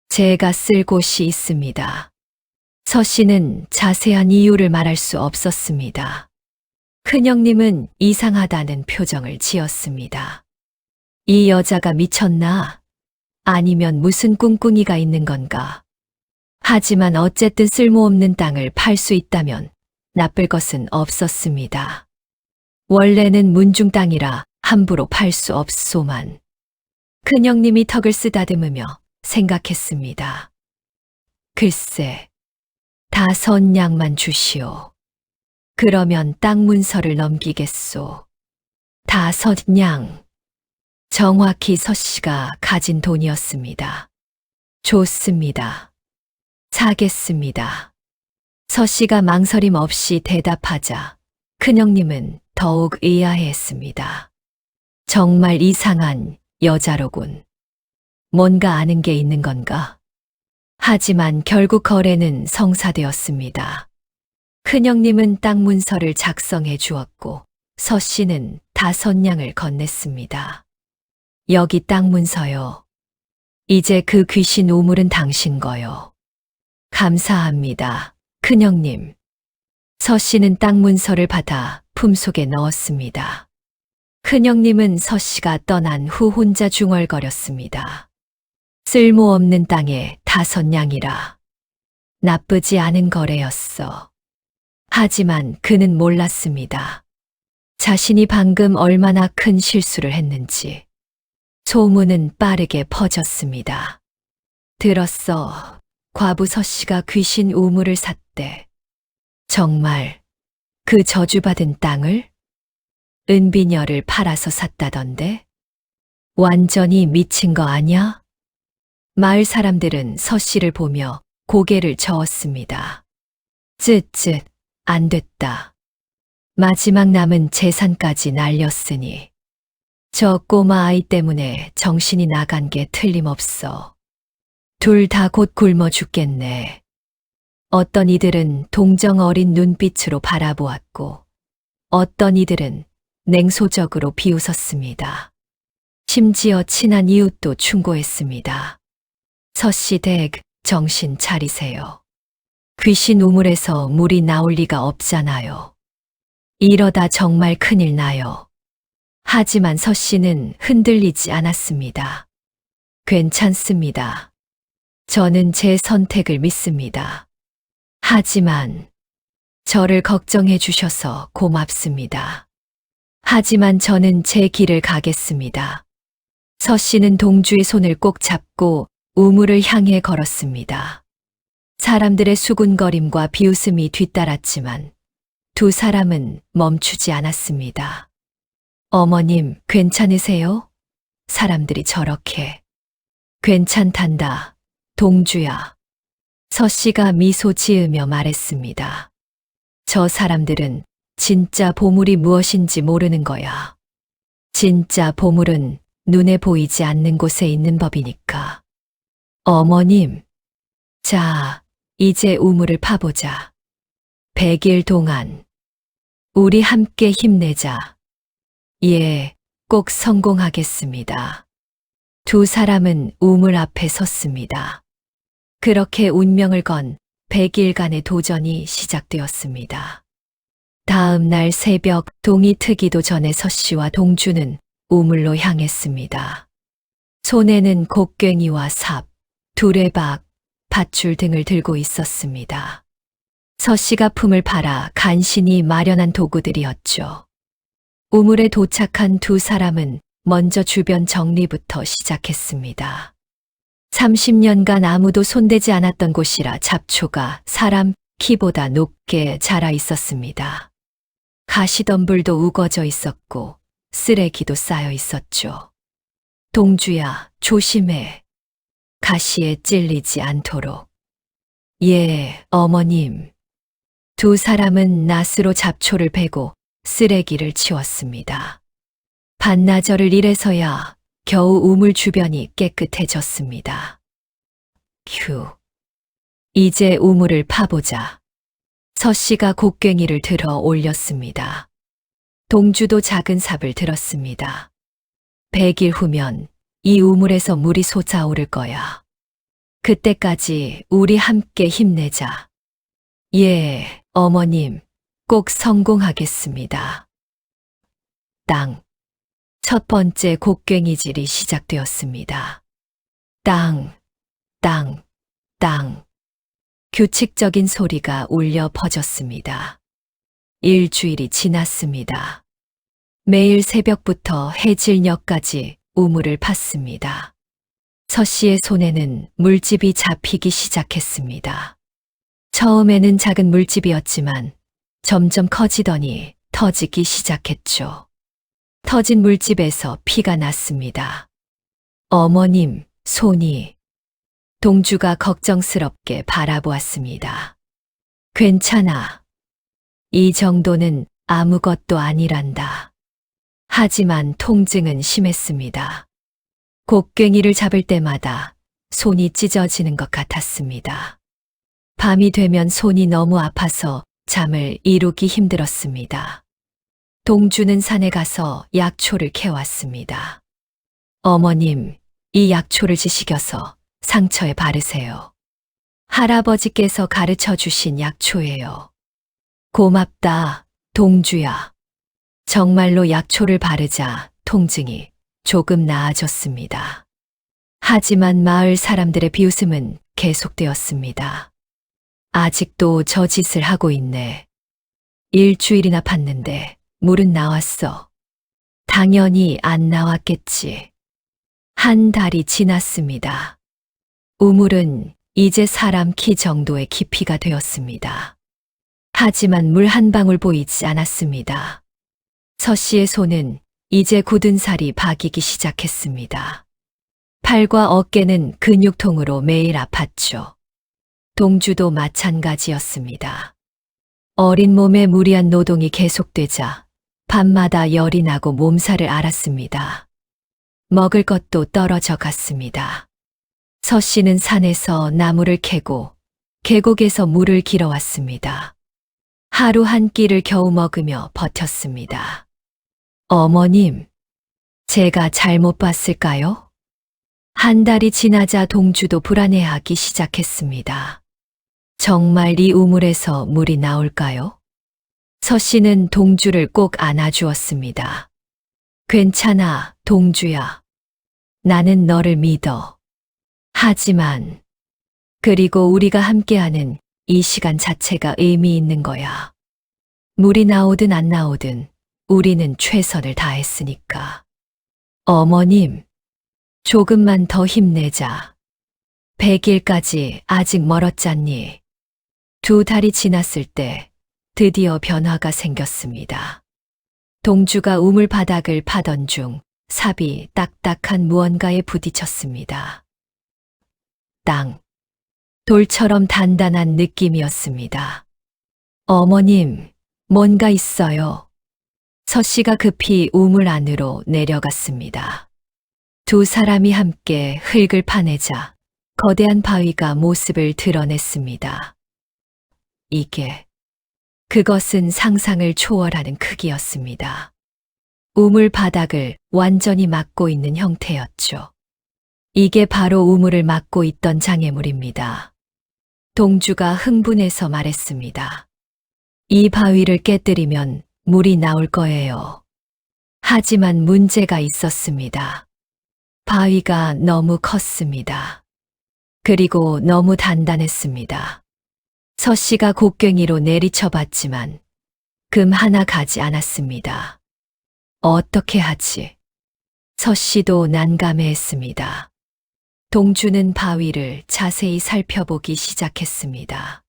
제가 쓸 곳이 있습니다. 서 씨는 자세한 이유를 말할 수 없었습니다. 큰형님은 이상하다는 표정을 지었습니다. 이 여자가 미쳤나? 아니면 무슨 꿍꿍이가 있는 건가? 하지만 어쨌든 쓸모없는 땅을 팔 수 있다면 나쁠 것은 없었습니다. 원래는 문중 땅이라 함부로 팔 수 없소만. 큰형님이 턱을 쓰다듬으며 생각했습니다. 글쎄, 5냥만 주시오. 그러면 땅 문서를 넘기겠소. 5냥. 정확히 서씨가 가진 돈이었습니다. 좋습니다. 사겠습니다. 서씨가 망설임 없이 대답하자 큰형님은 더욱 의아해했습니다. 정말 이상한 여자로군. 뭔가 아는 게 있는 건가? 하지만 결국 거래는 성사되었습니다. 큰형님은 땅 문서를 작성해 주었고 서씨는 5냥을 건넸습니다. 여기 땅 문서요. 이제 그 귀신 우물은 당신 거요. 감사합니다, 큰형님. 서씨는 땅 문서를 받아 품속에 넣었습니다. 큰형님은 서씨가 떠난 후 혼자 중얼거렸습니다. 쓸모없는 땅에 5냥이라. 나쁘지 않은 거래였어. 하지만 그는 몰랐습니다. 자신이 방금 얼마나 큰 실수를 했는지. 소문은 빠르게 퍼졌습니다. 들었어. 과부 서씨가 귀신 우물을 샀대. 정말 그 저주받은 땅을? 은비녀를 팔아서 샀다던데? 완전히 미친 거 아냐? 마을 사람들은 서씨를 보며 고개를 저었습니다. 쯧쯧, 안 됐다. 마지막 남은 재산까지 날렸으니 저 꼬마 아이 때문에 정신이 나간 게 틀림없어. 둘 다 곧 굶어 죽겠네. 어떤 이들은 동정 어린 눈빛으로 바라보았고 어떤 이들은 냉소적으로 비웃었습니다. 심지어 친한 이웃도 충고했습니다. 서씨 댁, 정신 차리세요. 귀신 우물에서 물이 나올 리가 없잖아요. 이러다 정말 큰일 나요. 하지만 서씨는 흔들리지 않았습니다. 괜찮습니다. 저는 제 선택을 믿습니다. 하지만 저를 걱정해 주셔서 고맙습니다. 하지만 저는 제 길을 가겠습니다. 서씨는 동주의 손을 꼭 잡고 우물을 향해 걸었습니다. 사람들의 수군거림과 비웃음이 뒤따랐지만 두 사람은 멈추지 않았습니다. 어머님, 괜찮으세요? 사람들이 저렇게. 괜찮단다, 동주야. 서씨가 미소 지으며 말했습니다. 저 사람들은 진짜 보물이 무엇인지 모르는 거야. 진짜 보물은 눈에 보이지 않는 곳에 있는 법이니까. 어머님, 자, 이제 우물을 파보자. 100일 동안 우리 함께 힘내자. 예, 꼭 성공하겠습니다. 두 사람은 우물 앞에 섰습니다. 그렇게 운명을 건 100일간의 도전이 시작되었습니다. 다음 날 새벽 동이 트기도 전에 서씨와 동주는 우물로 향했습니다. 손에는 곡괭이와 삽, 두레박, 밧줄 등을 들고 있었습니다. 서씨가 품을 팔아 간신히 마련한 도구들이었죠. 우물에 도착한 두 사람은 먼저 주변 정리부터 시작했습니다. 30년간 아무도 손대지 않았던 곳이라 잡초가 사람 키보다 높게 자라 있었습니다. 가시덤불도 우거져 있었고 쓰레기도 쌓여 있었죠. 동주야, 조심해. 가시에 찔리지 않도록. 예, 어머님. 두 사람은 낫으로 잡초를 베고 쓰레기를 치웠습니다. 반나절을 일해서야 겨우 우물 주변이 깨끗해졌습니다. 휴. 이제 우물을 파보자. 서씨가 곡괭이를 들어 올렸습니다. 동주도 작은 삽을 들었습니다. 100일 후면 이 우물에서 물이 솟아오를 거야. 그때까지 우리 함께 힘내자. 예, 어머님, 꼭 성공하겠습니다. 땅. 첫 번째 곡괭이질이 시작되었습니다. 땅, 땅, 땅. 규칙적인 소리가 울려 퍼졌습니다. 일주일이 지났습니다. 매일 새벽부터 해질녘까지 우물을 팠습니다. 서 씨의 손에는 물집이 잡히기 시작했습니다. 처음에는 작은 물집이었지만 점점 커지더니 터지기 시작했죠. 터진 물집에서 피가 났습니다. 어머님, 손이. 동주가 걱정스럽게 바라보았습니다. 괜찮아. 이 정도는 아무것도 아니란다. 하지만 통증은 심했습니다. 곡괭이를 잡을 때마다 손이 찢어지는 것 같았습니다. 밤이 되면 손이 너무 아파서 잠을 이루기 힘들었습니다. 동주는 산에 가서 약초를 캐왔습니다. 어머님, 이 약초를 지식여서 상처에 바르세요. 할아버지께서 가르쳐 주신 약초예요. 고맙다, 동주야. 정말로 약초를 바르자 통증이 조금 나아졌습니다. 하지만 마을 사람들의 비웃음은 계속되었습니다. 아직도 저 짓을 하고 있네. 일주일이나 팠는데 물은 나왔어. 당연히 안 나왔겠지. 한 달이 지났습니다. 우물은 이제 사람 키 정도의 깊이가 되었습니다. 하지만 물 한 방울 보이지 않았습니다. 서 씨의 손은 이제 굳은 살이 박이기 시작했습니다. 팔과 어깨는 근육통으로 매일 아팠죠. 동주도 마찬가지였습니다. 어린 몸에 무리한 노동이 계속되자 밤마다 열이 나고 몸살을 앓았습니다. 먹을 것도 떨어져 갔습니다. 서 씨는 산에서 나무를 캐고 계곡에서 물을 길어왔습니다. 하루 한 끼를 겨우 먹으며 버텼습니다. 어머님, 제가 잘못 봤을까요? 한 달이 지나자 동주도 불안해하기 시작했습니다. 정말 이 우물에서 물이 나올까요? 서 씨는 동주를 꼭 안아주었습니다. 괜찮아, 동주야. 나는 너를 믿어. 하지만, 그리고 우리가 함께하는 이 시간 자체가 의미 있는 거야. 물이 나오든 안 나오든 우리는 최선을 다했으니까. 어머님, 조금만 더 힘내자. 100일까지 아직 멀었잖니. 2달이 지났을 때 드디어 변화가 생겼습니다. 동주가 우물 바닥을 파던 중 삽이 딱딱한 무언가에 부딪혔습니다. 땅. 돌처럼 단단한 느낌이었습니다. 어머님, 뭔가 있어요. 서 씨가 급히 우물 안으로 내려갔습니다. 두 사람이 함께 흙을 파내자 거대한 바위가 모습을 드러냈습니다. 그것은 상상을 초월하는 크기였습니다. 우물 바닥을 완전히 막고 있는 형태였죠. 이게 바로 우물을 막고 있던 장애물입니다. 동주가 흥분해서 말했습니다. 이 바위를 깨뜨리면 물이 나올 거예요. 하지만 문제가 있었습니다. 바위가 너무 컸습니다. 그리고 너무 단단했습니다. 서 씨가 곡괭이로 내리쳐 봤지만 금 하나 가지 않았습니다. 어떻게 하지? 서 씨도 난감해했습니다. 동주는 바위를 자세히 살펴보기 시작했습니다.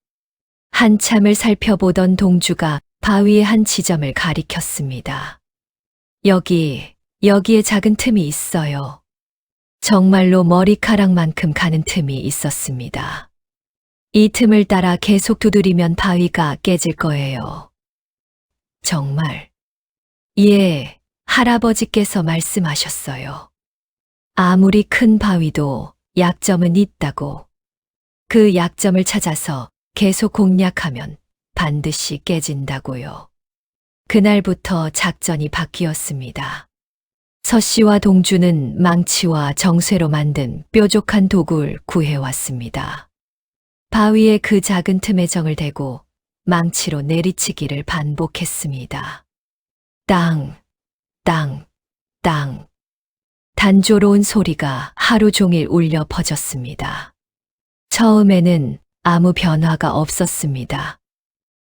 한참을 살펴보던 동주가 바위의 한 지점을 가리켰습니다. 여기에 작은 틈이 있어요. 정말로 머리카락만큼 가는 틈이 있었습니다. 이 틈을 따라 계속 두드리면 바위가 깨질 거예요. 정말? 예, 할아버지께서 말씀하셨어요. 아무리 큰 바위도 약점은 있다고. 그 약점을 찾아서 계속 공략하면 반드시 깨진다고요. 그날부터 작전이 바뀌었습니다. 서 씨와 동주는 망치와 정쇠로 만든 뾰족한 도구를 구해왔습니다. 바위에 그 작은 틈에 정을 대고 망치로 내리치기를 반복했습니다. 땅, 땅, 땅. 단조로운 소리가 하루 종일 울려 퍼졌습니다. 처음에는 아무 변화가 없었습니다.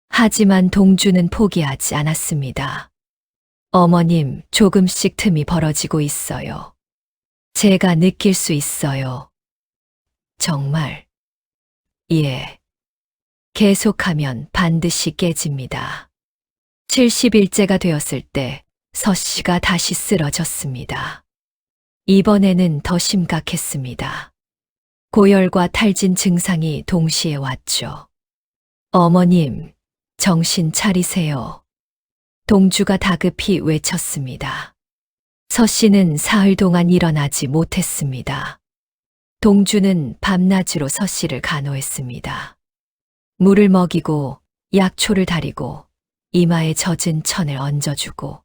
하지만 동주는 포기하지 않았습니다. 어머님, 조금씩 틈이 벌어지고 있어요. 제가 느낄 수 있어요. 정말? 예. 계속하면 반드시 깨집니다. 70일째가 되었을 때 서씨가 다시 쓰러졌습니다. 이번에는 더 심각했습니다. 고열과 탈진 증상이 동시에 왔죠. 어머님, 정신 차리세요. 동주가 다급히 외쳤습니다. 서씨는 사흘 동안 일어나지 못했습니다. 동주는 밤낮으로 서씨를 간호했습니다. 물을 먹이고 약초를 다리고 이마에 젖은 천을 얹어주고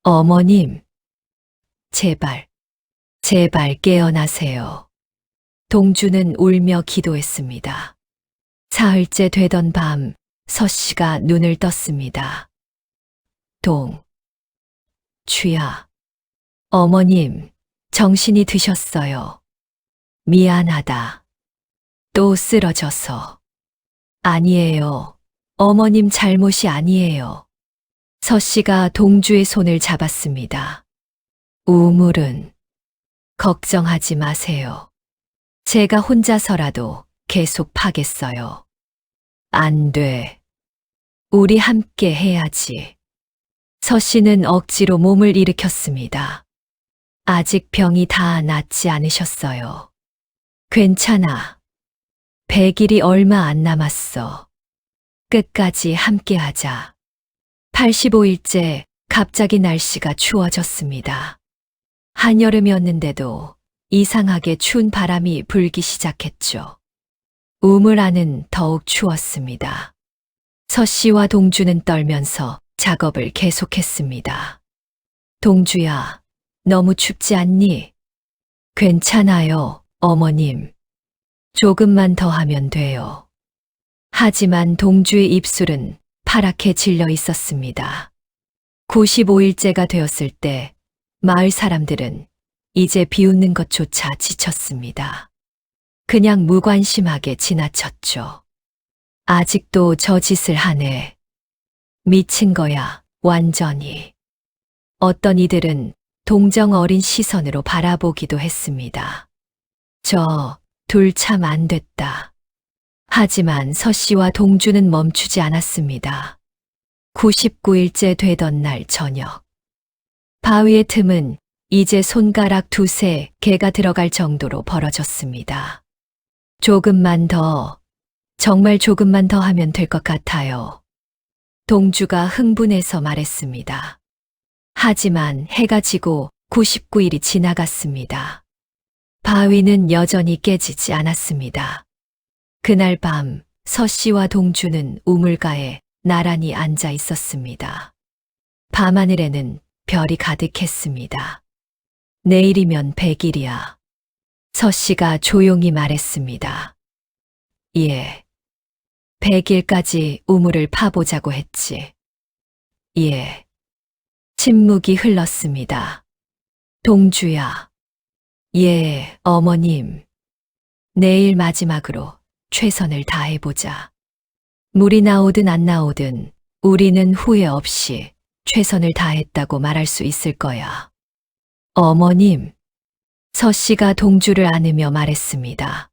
어머님, 제발 깨어나세요. 동주는 울며 기도했습니다. 사흘째 되던 밤 서씨가 눈을 떴습니다. 주야, 어머님, 정신이 드셨어요. 미안하다. 또 쓰러져서. 아니에요. 어머님 잘못이 아니에요. 서씨가 동주의 손을 잡았습니다. 우물은 걱정하지 마세요. 제가 혼자서라도 계속 파겠어요. 안 돼. 우리 함께 해야지. 서씨는 억지로 몸을 일으켰습니다. 아직 병이 다 낫지 않으셨어요. 괜찮아. 100일이 얼마 안 남았어. 끝까지 함께하자. 85일째 갑자기 날씨가 추워졌습니다. 한여름이었는데도 이상하게 추운 바람이 불기 시작했죠. 우물 안은 더욱 추웠습니다. 서씨와 동주는 떨면서 작업을 계속했습니다. 동주야, 너무 춥지 않니? 괜찮아요, 어머님. 조금만 더 하면 돼요. 하지만 동주의 입술은 파랗게 질려 있었습니다. 95일째가 되었을 때 마을 사람들은 이제 비웃는 것조차 지쳤습니다. 그냥 무관심하게 지나쳤죠. 아직도 저 짓을 하네. 미친 거야, 완전히. 어떤 이들은 동정 어린 시선으로 바라보기도 했습니다. 저 둘 참 안 됐다. 하지만 서씨와 동주는 멈추지 않았습니다. 99일째 되던 날 저녁. 바위의 틈은 이제 손가락 두세 개가 들어갈 정도로 벌어졌습니다. 조금만 더, 정말 조금만 더 하면 될 것 같아요. 동주가 흥분해서 말했습니다. 하지만 해가 지고 99일이 지나갔습니다. 바위는 여전히 깨지지 않았습니다. 그날 밤 서씨와 동주는 우물가에 나란히 앉아 있었습니다. 밤하늘에는 별이 가득했습니다. 내일이면 100일이야. 서씨가 조용히 말했습니다. 예. 100일까지 우물을 파보자고 했지. 예. 침묵이 흘렀습니다. 동주야. 예, 어머님. 내일 마지막으로 최선을 다해보자. 물이 나오든 안 나오든 우리는 후회 없이 최선을 다했다고 말할 수 있을 거야. 어머님. 서씨가 동주를 안으며 말했습니다.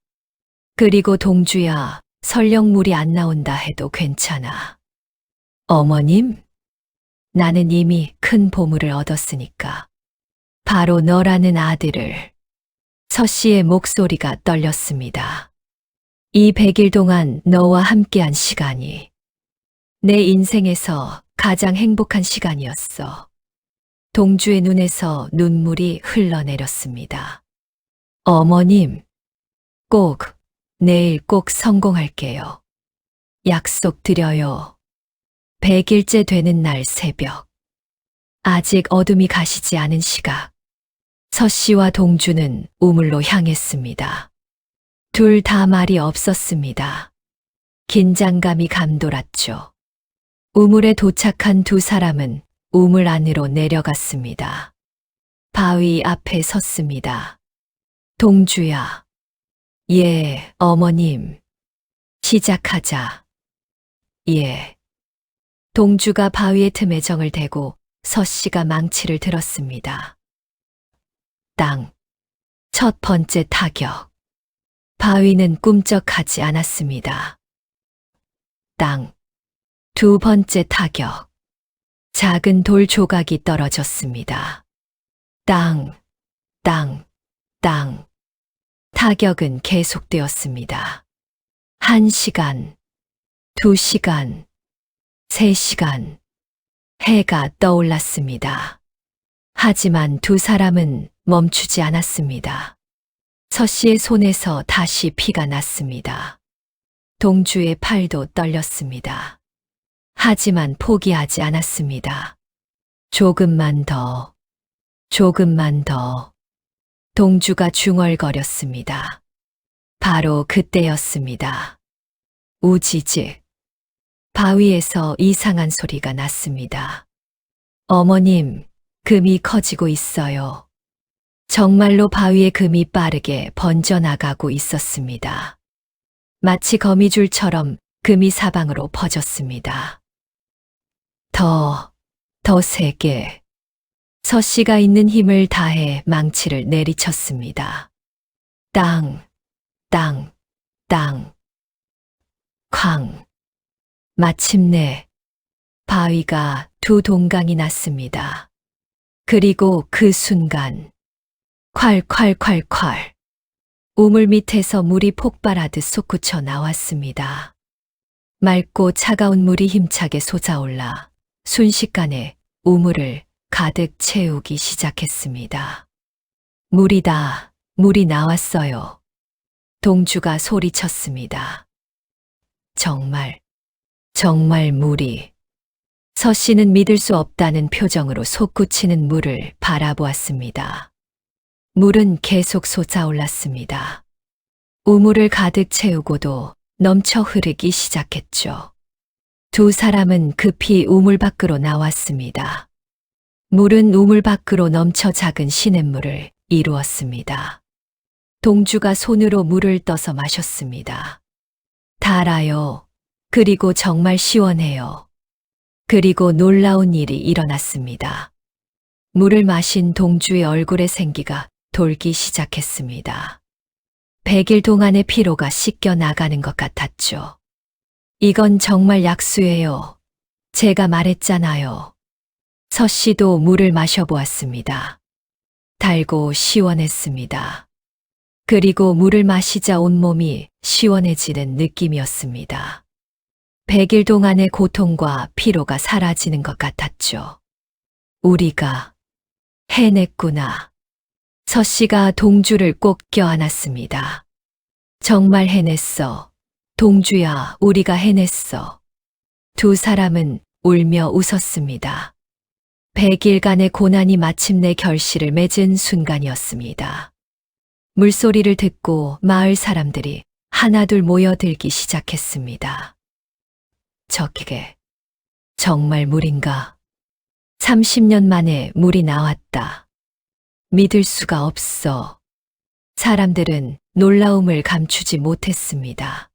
그리고 동주야, 설령 물이 안 나온다 해도 괜찮아. 어머님? 나는 이미 큰 보물을 얻었으니까. 바로 너라는 아들을. 서씨의 목소리가 떨렸습니다. 이 100일 동안 너와 함께한 시간이 내 인생에서 가장 행복한 시간이었어. 동주의 눈에서 눈물이 흘러내렸습니다. 어머님, 내일 꼭 성공할게요. 약속드려요. 100일째 되는 날 새벽. 아직 어둠이 가시지 않은 시각. 서씨와 동주는 우물로 향했습니다. 둘 다 말이 없었습니다. 긴장감이 감돌았죠. 우물에 도착한 두 사람은 우물 안으로 내려갔습니다. 바위 앞에 섰습니다. 동주야. 예, 어머님. 시작하자. 예. 동주가 바위의 틈에 정을 대고 서씨가 망치를 들었습니다. 땅. 첫 번째 타격. 바위는 꿈쩍하지 않았습니다. 땅. 두 번째 타격. 작은 돌 조각이 떨어졌습니다. 땅, 땅, 땅. 타격은 계속되었습니다. 1시간, 2시간, 3시간. 해가 떠올랐습니다. 하지만 두 사람은 멈추지 않았습니다. 서씨의 손에서 다시 피가 났습니다. 동주의 팔도 떨렸습니다. 하지만 포기하지 않았습니다. 조금만 더, 조금만 더. 동주가 중얼거렸습니다. 바로 그때였습니다. 우지직. 바위에서 이상한 소리가 났습니다. 어머님, 금이 커지고 있어요. 정말로 바위의 금이 빠르게 번져나가고 있었습니다. 마치 거미줄처럼 금이 사방으로 퍼졌습니다. 더 세게. 서씨가 있는 힘을 다해 망치를 내리쳤습니다. 땅, 땅, 땅. 쾅. 마침내 바위가 두 동강이 났습니다. 그리고 그 순간 콸콸콸콸 우물 밑에서 물이 폭발하듯 솟구쳐 나왔습니다. 맑고 차가운 물이 힘차게 솟아올라 순식간에 우물을 가득 채우기 시작했습니다. 물이다, 물이 나왔어요. 동주가 소리쳤습니다. 정말 물이. 서씨는 믿을 수 없다는 표정으로 솟구치는 물을 바라보았습니다. 물은 계속 솟아올랐습니다. 우물을 가득 채우고도 넘쳐 흐르기 시작했죠. 두 사람은 급히 우물 밖으로 나왔습니다. 물은 우물 밖으로 넘쳐 작은 시냇물을 이루었습니다. 동주가 손으로 물을 떠서 마셨습니다. 달아요. 그리고 정말 시원해요. 그리고 놀라운 일이 일어났습니다. 물을 마신 동주의 얼굴에 생기가 돌기 시작했습니다. 100일 동안의 피로가 씻겨 나가는 것 같았죠. 이건 정말 약수예요. 제가 말했잖아요. 서씨도 물을 마셔보았습니다. 달고 시원했습니다. 그리고 물을 마시자 온몸이 시원해지는 느낌이었습니다. 100일 동안의 고통과 피로가 사라지는 것 같았죠. 우리가 해냈구나. 서씨가 동주를 꼭 껴안았습니다. 정말 해냈어. 동주야, 우리가 해냈어. 두 사람은 울며 웃었습니다. 100일간의 고난이 마침내 결실을 맺은 순간이었습니다. 물소리를 듣고 마을 사람들이 하나둘 모여들기 시작했습니다. 저게 정말 물인가? 30년 만에 물이 나왔다. 믿을 수가 없어. 사람들은 놀라움을 감추지 못했습니다.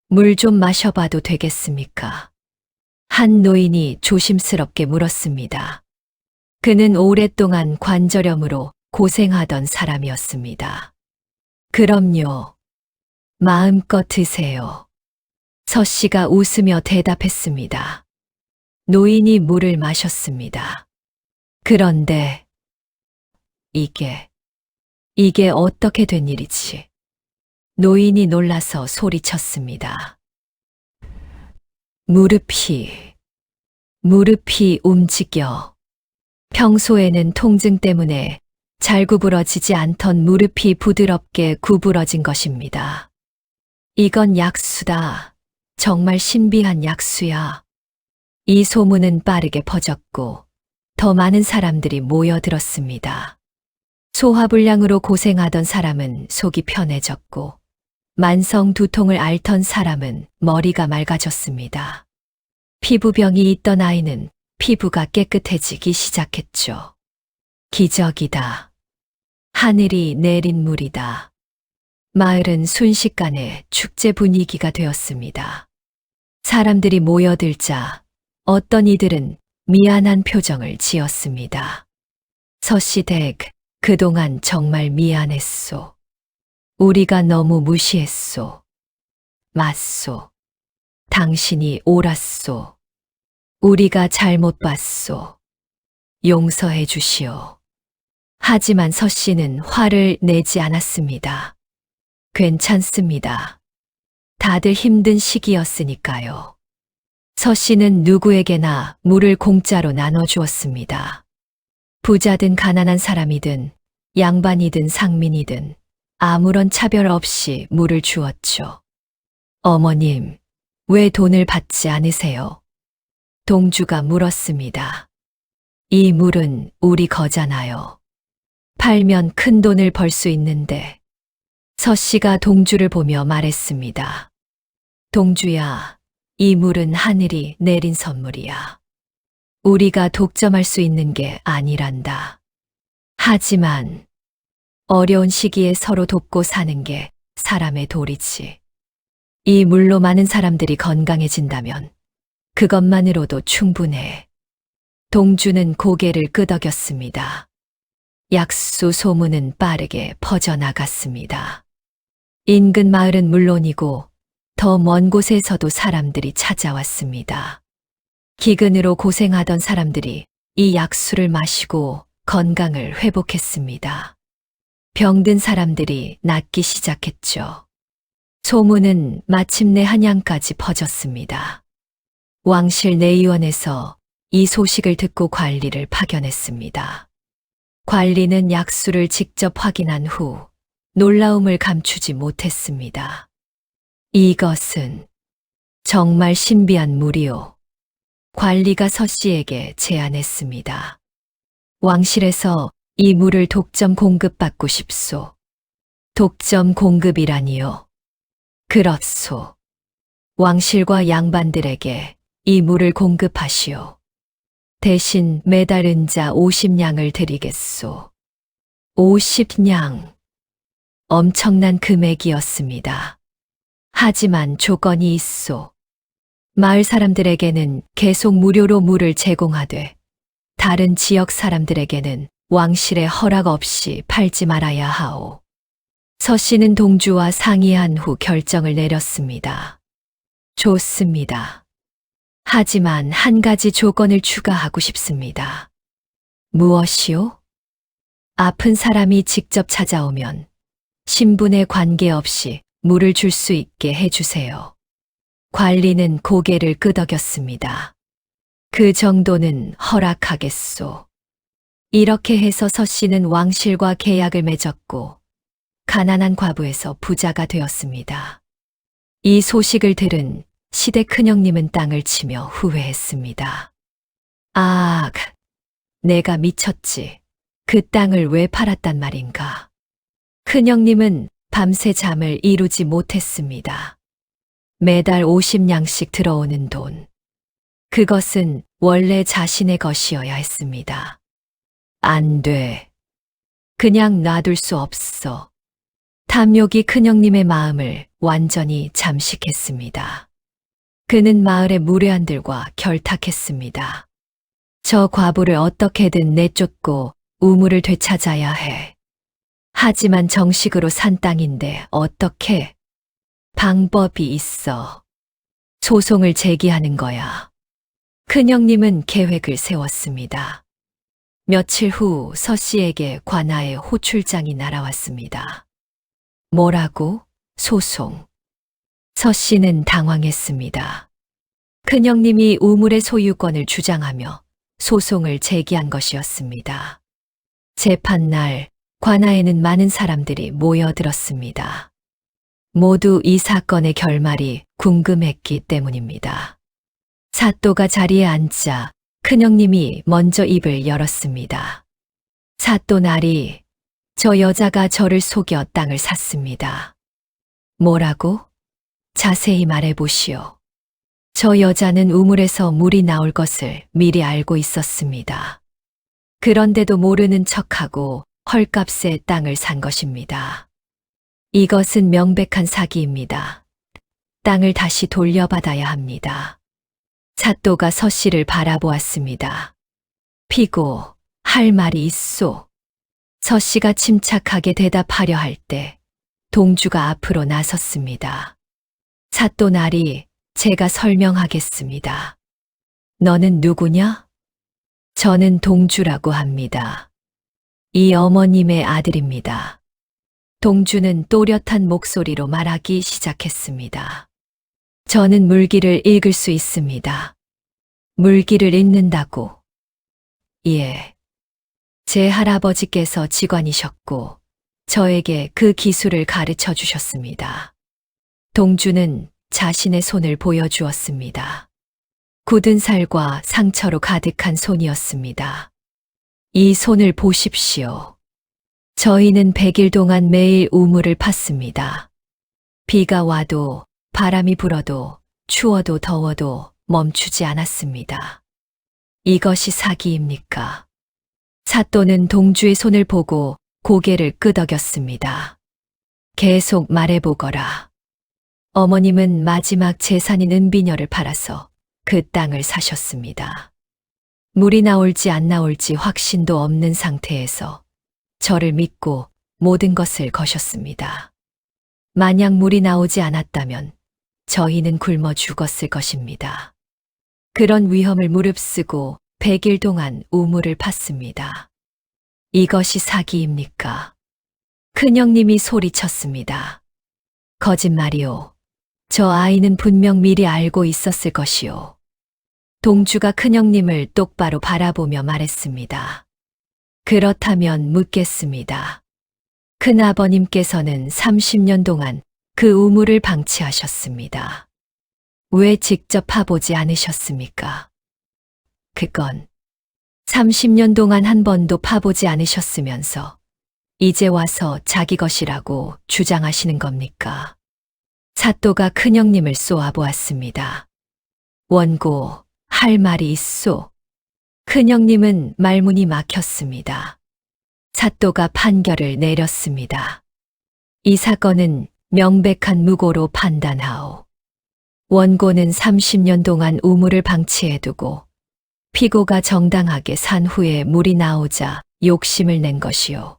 물 좀 마셔봐도 되겠습니까? 한 노인이 조심스럽게 물었습니다. 그는 오랫동안 관절염으로 고생하던 사람이었습니다. 그럼요. 마음껏 드세요. 서씨가 웃으며 대답했습니다. 노인이 물을 마셨습니다. 그런데 이게 어떻게 된 일이지? 노인이 놀라서 소리쳤습니다. 무릎이 움직여. 평소에는 통증 때문에 잘 구부러지지 않던 무릎이 부드럽게 구부러진 것입니다. 이건 약수다. 정말 신비한 약수야. 이 소문은 빠르게 퍼졌고 더 많은 사람들이 모여들었습니다. 소화불량으로 고생하던 사람은 속이 편해졌고 만성 두통을 앓던 사람은 머리가 맑아졌습니다. 피부병이 있던 아이는 피부가 깨끗해지기 시작했죠. 기적이다. 하늘이 내린 물이다. 마을은 순식간에 축제 분위기가 되었습니다. 사람들이 모여들자 어떤 이들은 미안한 표정을 지었습니다. 서씨 댁, 그동안 정말 미안했소. 우리가 너무 무시했소. 맞소. 당신이 옳았소. 우리가 잘못 봤소. 용서해 주시오. 하지만 서 씨는 화를 내지 않았습니다. 괜찮습니다. 다들 힘든 시기였으니까요. 서 씨는 누구에게나 물을 공짜로 나눠주었습니다. 부자든 가난한 사람이든 양반이든 상민이든 아무런 차별 없이 물을 주었죠. 어머님, 왜 돈을 받지 않으세요? 동주가 물었습니다. 이 물은 우리 거잖아요. 팔면 큰 돈을 벌 수 있는데. 서 씨가 동주를 보며 말했습니다. 동주야, 이 물은 하늘이 내린 선물이야. 우리가 독점할 수 있는 게 아니란다. 하지만 어려운 시기에 서로 돕고 사는 게 사람의 도리지. 이 물로 많은 사람들이 건강해진다면 그것만으로도 충분해. 동주는 고개를 끄덕였습니다. 약수 소문은 빠르게 퍼져나갔습니다. 인근 마을은 물론이고 더 먼 곳에서도 사람들이 찾아왔습니다. 기근으로 고생하던 사람들이 이 약수를 마시고 건강을 회복했습니다. 병든 사람들이 낫기 시작했죠. 소문은 마침내 한양까지 퍼졌습니다. 왕실 내의원에서 이 소식을 듣고 관리를 파견했습니다. 관리는 약수를 직접 확인한 후 놀라움을 감추지 못했습니다. 이것은 정말 신비한 물이오. 관리가 서 씨에게 제안했습니다. 왕실에서 이 물을 독점 공급받고 싶소. 독점 공급이라니요. 그렇소. 왕실과 양반들에게 이 물을 공급하시오. 대신 매달 은자 50냥을 드리겠소. 50냥. 엄청난 금액이었습니다. 하지만 조건이 있소. 마을 사람들에게는 계속 무료로 물을 제공하되 다른 지역 사람들에게는 왕실의 허락 없이 팔지 말아야 하오. 서 씨는 동주와 상의한 후 결정을 내렸습니다. 좋습니다. 하지만 한 가지 조건을 추가하고 싶습니다. 무엇이요? 아픈 사람이 직접 찾아오면 신분에 관계없이 물을 줄 수 있게 해주세요. 관리는 고개를 끄덕였습니다. 그 정도는 허락하겠소. 이렇게 해서 서 씨는 왕실과 계약을 맺었고 가난한 과부에서 부자가 되었습니다. 이 소식을 들은 시댁 큰형님은 땅을 치며 후회했습니다. 아, 내가 미쳤지. 그 땅을 왜 팔았단 말인가. 큰형님은 밤새 잠을 이루지 못했습니다. 매달 50냥씩 들어오는 돈. 그것은 원래 자신의 것이어야 했습니다. 안 돼. 그냥 놔둘 수 없어. 탐욕이 큰형님의 마음을 완전히 잠식했습니다. 그는 마을의 무례한들과 결탁했습니다. 저 과부를 어떻게든 내쫓고 우물을 되찾아야 해. 하지만 정식으로 산 땅인데 어떻게? 방법이 있어. 소송을 제기하는 거야. 큰형님은 계획을 세웠습니다. 며칠 후 서 씨에게 관아의 호출장이 날아왔습니다. 뭐라고? 소송. 서 씨는 당황했습니다. 큰형님이 우물의 소유권을 주장하며 소송을 제기한 것이었습니다. 재판날 관아에는 많은 사람들이 모여들었습니다. 모두 이 사건의 결말이 궁금했기 때문입니다. 사또가 자리에 앉자 큰형님이 먼저 입을 열었습니다. 사또 나리, 저 여자가 저를 속여 땅을 샀습니다. 뭐라고? 자세히 말해보시오. 저 여자는 우물에서 물이 나올 것을 미리 알고 있었습니다. 그런데도 모르는 척하고 헐값에 땅을 산 것입니다. 이것은 명백한 사기입니다. 땅을 다시 돌려받아야 합니다. 사또가 서 씨를 바라보았습니다. 피고, 할 말이 있소. 서 씨가 침착하게 대답하려 할 때 동주가 앞으로 나섰습니다. 사또나리, 제가 설명하겠습니다. 너는 누구냐? 저는 동주라고 합니다. 이 어머님의 아들입니다. 동주는 또렷한 목소리로 말하기 시작했습니다. 저는 물기를 읽을 수 있습니다. 물기를 읽는다고. 예. 제 할아버지께서 직관이셨고 저에게 그 기술을 가르쳐 주셨습니다. 동주는 자신의 손을 보여주었습니다. 굳은 살과 상처로 가득한 손이었습니다. 이 손을 보십시오. 저희는 100일 동안 매일 우물을 팠습니다. 비가 와도 바람이 불어도 추워도 더워도 멈추지 않았습니다. 이것이 사기입니까? 사또는 동주의 손을 보고 고개를 끄덕였습니다. 계속 말해보거라. 어머님은 마지막 재산인 은비녀를 팔아서 그 땅을 사셨습니다. 물이 나올지 안 나올지 확신도 없는 상태에서 저를 믿고 모든 것을 거셨습니다. 만약 물이 나오지 않았다면 저희는 굶어 죽었을 것입니다. 그런 위험을 무릅쓰고 100일 동안 우물을 팠습니다. 이것이 사기입니까? 큰형님이 소리쳤습니다. 거짓말이오. 저 아이는 분명 미리 알고 있었을 것이오. 동주가 큰형님을 똑바로 바라보며 말했습니다. 그렇다면 묻겠습니다. 큰아버님께서는 30년 동안 그 우물을 방치하셨습니다. 왜 직접 파보지 않으셨습니까? 그건 30년 동안 한 번도 파보지 않으셨으면서 이제 와서 자기 것이라고 주장하시는 겁니까? 사또가 큰형님을 쏘아보았습니다. 원고, 할 말이 있소. 큰형님은 말문이 막혔습니다. 사또가 판결을 내렸습니다. 이 사건은 명백한 무고로 판단하오. 원고는 30년 동안 우물을 방치해두고 피고가 정당하게 산 후에 물이 나오자 욕심을 낸 것이오.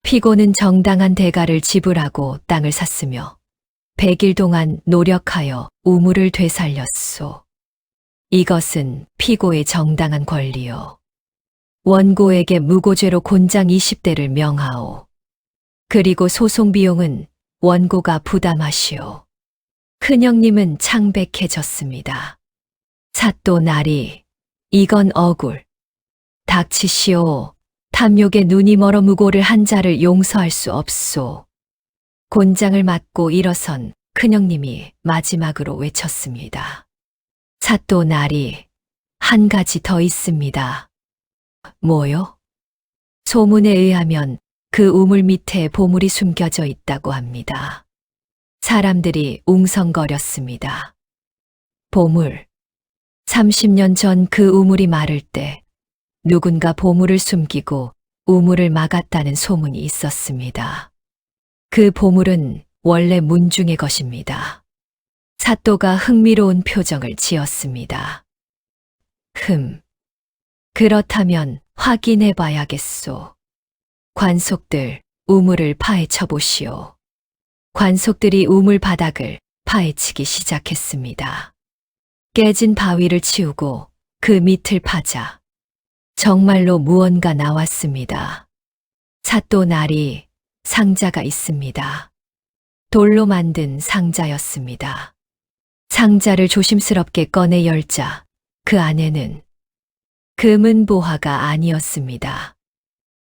피고는 정당한 대가를 지불하고 땅을 샀으며 100일 동안 노력하여 우물을 되살렸소. 이것은 피고의 정당한 권리요. 원고에게 무고죄로 곤장 20대를 명하오. 그리고 소송 비용은 원고가 부담하시오. 큰형님은 창백해졌습니다. 사또 나리, 이건 억울. 닥치시오. 탐욕에 눈이 멀어 무고를 한 자를 용서할 수 없소. 곤장을 맞고 일어선 큰형님이 마지막으로 외쳤습니다. 사또 나리, 한 가지 더 있습니다. 뭐요? 소문에 의하면 그 우물 밑에 보물이 숨겨져 있다고 합니다. 사람들이 웅성거렸습니다. 보물. 30년 전 그 우물이 마를 때 누군가 보물을 숨기고 우물을 막았다는 소문이 있었습니다. 그 보물은 원래 문중의 것입니다. 사또가 흥미로운 표정을 지었습니다. 그렇다면 확인해 봐야겠소. 관속들, 우물을 파헤쳐 보시오. 관속들이 우물 바닥을 파헤치기 시작했습니다. 깨진 바위를 치우고 그 밑을 파자 정말로 무언가 나왔습니다. 사또 나리, 상자가 있습니다. 돌로 만든 상자였습니다. 상자를 조심스럽게 꺼내 열자 그 안에는 금은 보화가 아니었습니다.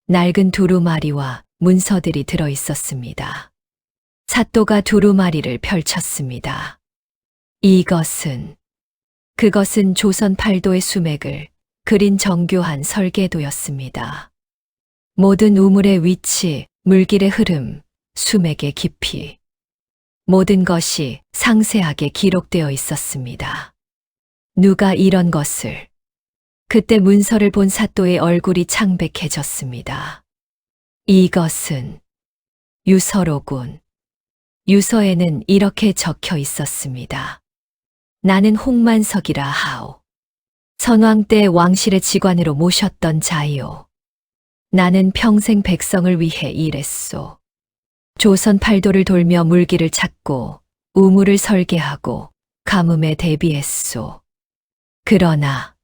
낡은 두루마리와 문서들이 들어 있었습니다. 사또가 두루마리를 펼쳤습니다. 그것은 조선 팔도의 수맥을 그린 정교한 설계도였습니다. 모든 우물의 위치, 물길의 흐름, 수맥의 깊이, 모든 것이 상세하게 기록되어 있었습니다. 누가 이런 것을? 그때 문서를 본 사또의 얼굴이 창백해졌습니다. 이것은 유서로군. 유서에는 이렇게 적혀 있었습니다. 나는 홍만석이라 하오. 선왕 때 왕실의 직관으로 모셨던 자이오. 나는 평생 백성을 위해 일했소. 조선 팔도를 돌며 물기를 찾고 우물을 설계하고 가뭄에 대비했소. 그러나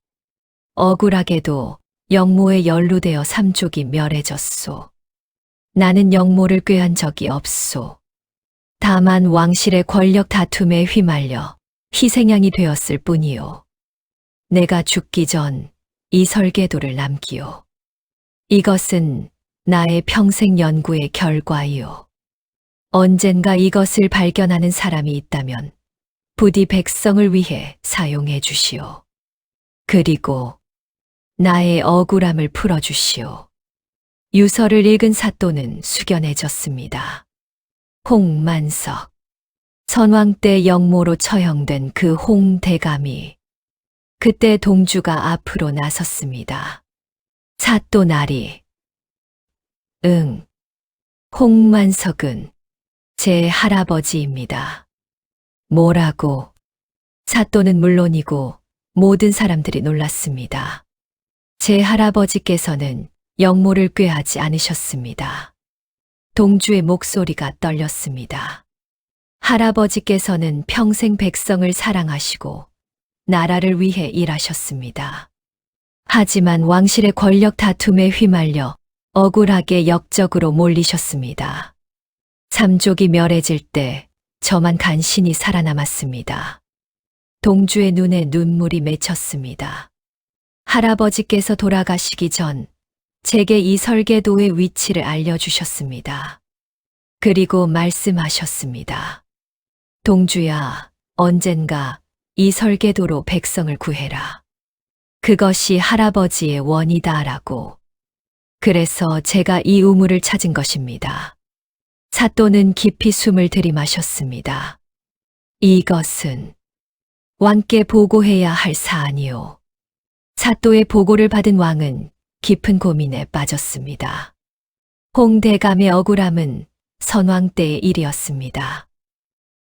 억울하게도 영모에 연루되어 삼족이 멸해졌소. 나는 영모를 꾀한 적이 없소. 다만 왕실의 권력 다툼에 휘말려 희생양이 되었을 뿐이요. 내가 죽기 전 이 설계도를 남기요. 이것은 나의 평생 연구의 결과이요. 언젠가 이것을 발견하는 사람이 있다면 부디 백성을 위해 사용해 주시오. 그리고 나의 억울함을 풀어주시오. 유서를 읽은 사또는 숙연해졌습니다. 홍만석. 선왕 때 영모로 처형된 그 홍대감이 그때 동주가 앞으로 나섰습니다. 사또 나리. 응. 홍만석은 제 할아버지입니다. 뭐라고? 사또는 물론이고 모든 사람들이 놀랐습니다. 제 할아버지께서는 영모를 꾀하지 않으셨습니다. 동주의 목소리가 떨렸습니다. 할아버지께서는 평생 백성을 사랑하시고 나라를 위해 일하셨습니다. 하지만 왕실의 권력 다툼에 휘말려 억울하게 역적으로 몰리셨습니다. 삼족이 멸해질 때 저만 간신히 살아남았습니다. 동주의 눈에 눈물이 맺혔습니다. 할아버지께서 돌아가시기 전 제게 이 설계도의 위치를 알려주셨습니다. 그리고 말씀하셨습니다. 동주야, 언젠가 이 설계도로 백성을 구해라. 그것이 할아버지의 원이다라고. 그래서 제가 이 우물을 찾은 것입니다. 사또는 깊이 숨을 들이마셨습니다. 이것은 왕께 보고해야 할 사안이요. 사또의 보고를 받은 왕은 깊은 고민에 빠졌습니다. 홍대감의 억울함은 선왕 때의 일이었습니다.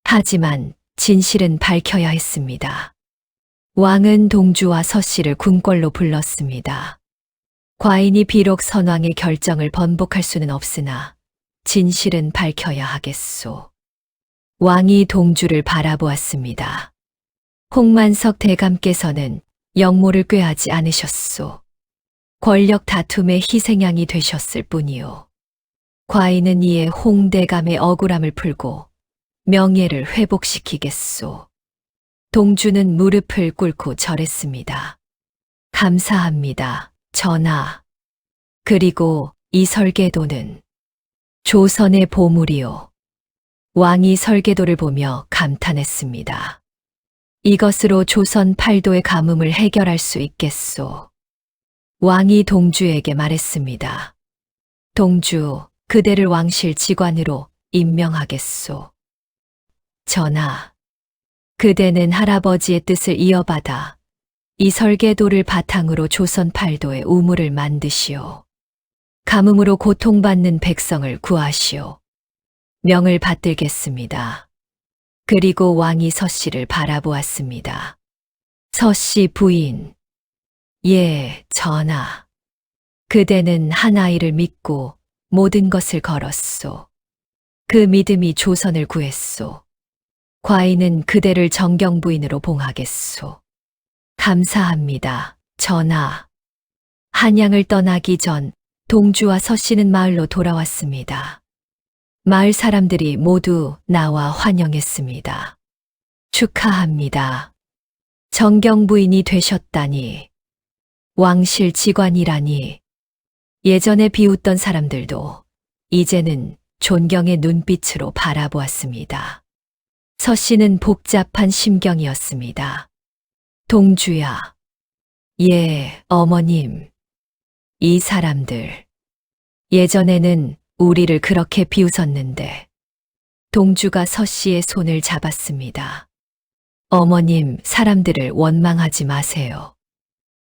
하지만 진실은 밝혀야 했습니다. 왕은 동주와 서씨를 궁궐로 불렀습니다. 과인이 비록 선왕의 결정을 번복할 수는 없으나 진실은 밝혀야 하겠소. 왕이 동주를 바라보았습니다. 홍만석 대감께서는 영모를 꾀하지 않으셨소. 권력 다툼의 희생양이 되셨을 뿐이요. 과인은 이에 홍대감의 억울함을 풀고 명예를 회복시키겠소. 동주는 무릎을 꿇고 절했습니다. 감사합니다, 전하. 그리고 이 설계도는 조선의 보물이요. 왕이 설계도를 보며 감탄했습니다. 이것으로 조선 팔도의 가뭄을 해결할 수 있겠소. 왕이 동주에게 말했습니다. 동주, 그대를 왕실 직관으로 임명하겠소. 전하, 그대는 할아버지의 뜻을 이어받아 이 설계도를 바탕으로 조선 팔도의 우물을 만드시오. 가뭄으로 고통받는 백성을 구하시오. 명을 받들겠습니다. 그리고 왕이 서씨를 바라보았습니다. 서씨 부인. 예, 전하. 그대는 한 아이를 믿고 모든 것을 걸었소. 그 믿음이 조선을 구했소. 과인은 그대를 정경부인으로 봉하겠소. 감사합니다, 전하. 한양을 떠나기 전 동주와 서씨는 마을로 돌아왔습니다. 마을 사람들이 모두 나와 환영했습니다. 축하합니다. 정경부인이 되셨다니. 왕실 직관이라니. 예전에 비웃던 사람들도 이제는 존경의 눈빛으로 바라보았습니다. 서씨는 복잡한 심경이었습니다. 동주야. 예, 어머님. 이 사람들. 예전에는 우리를 그렇게 비웃었는데. 동주가 서씨의 손을 잡았습니다. 어머님, 사람들을 원망하지 마세요.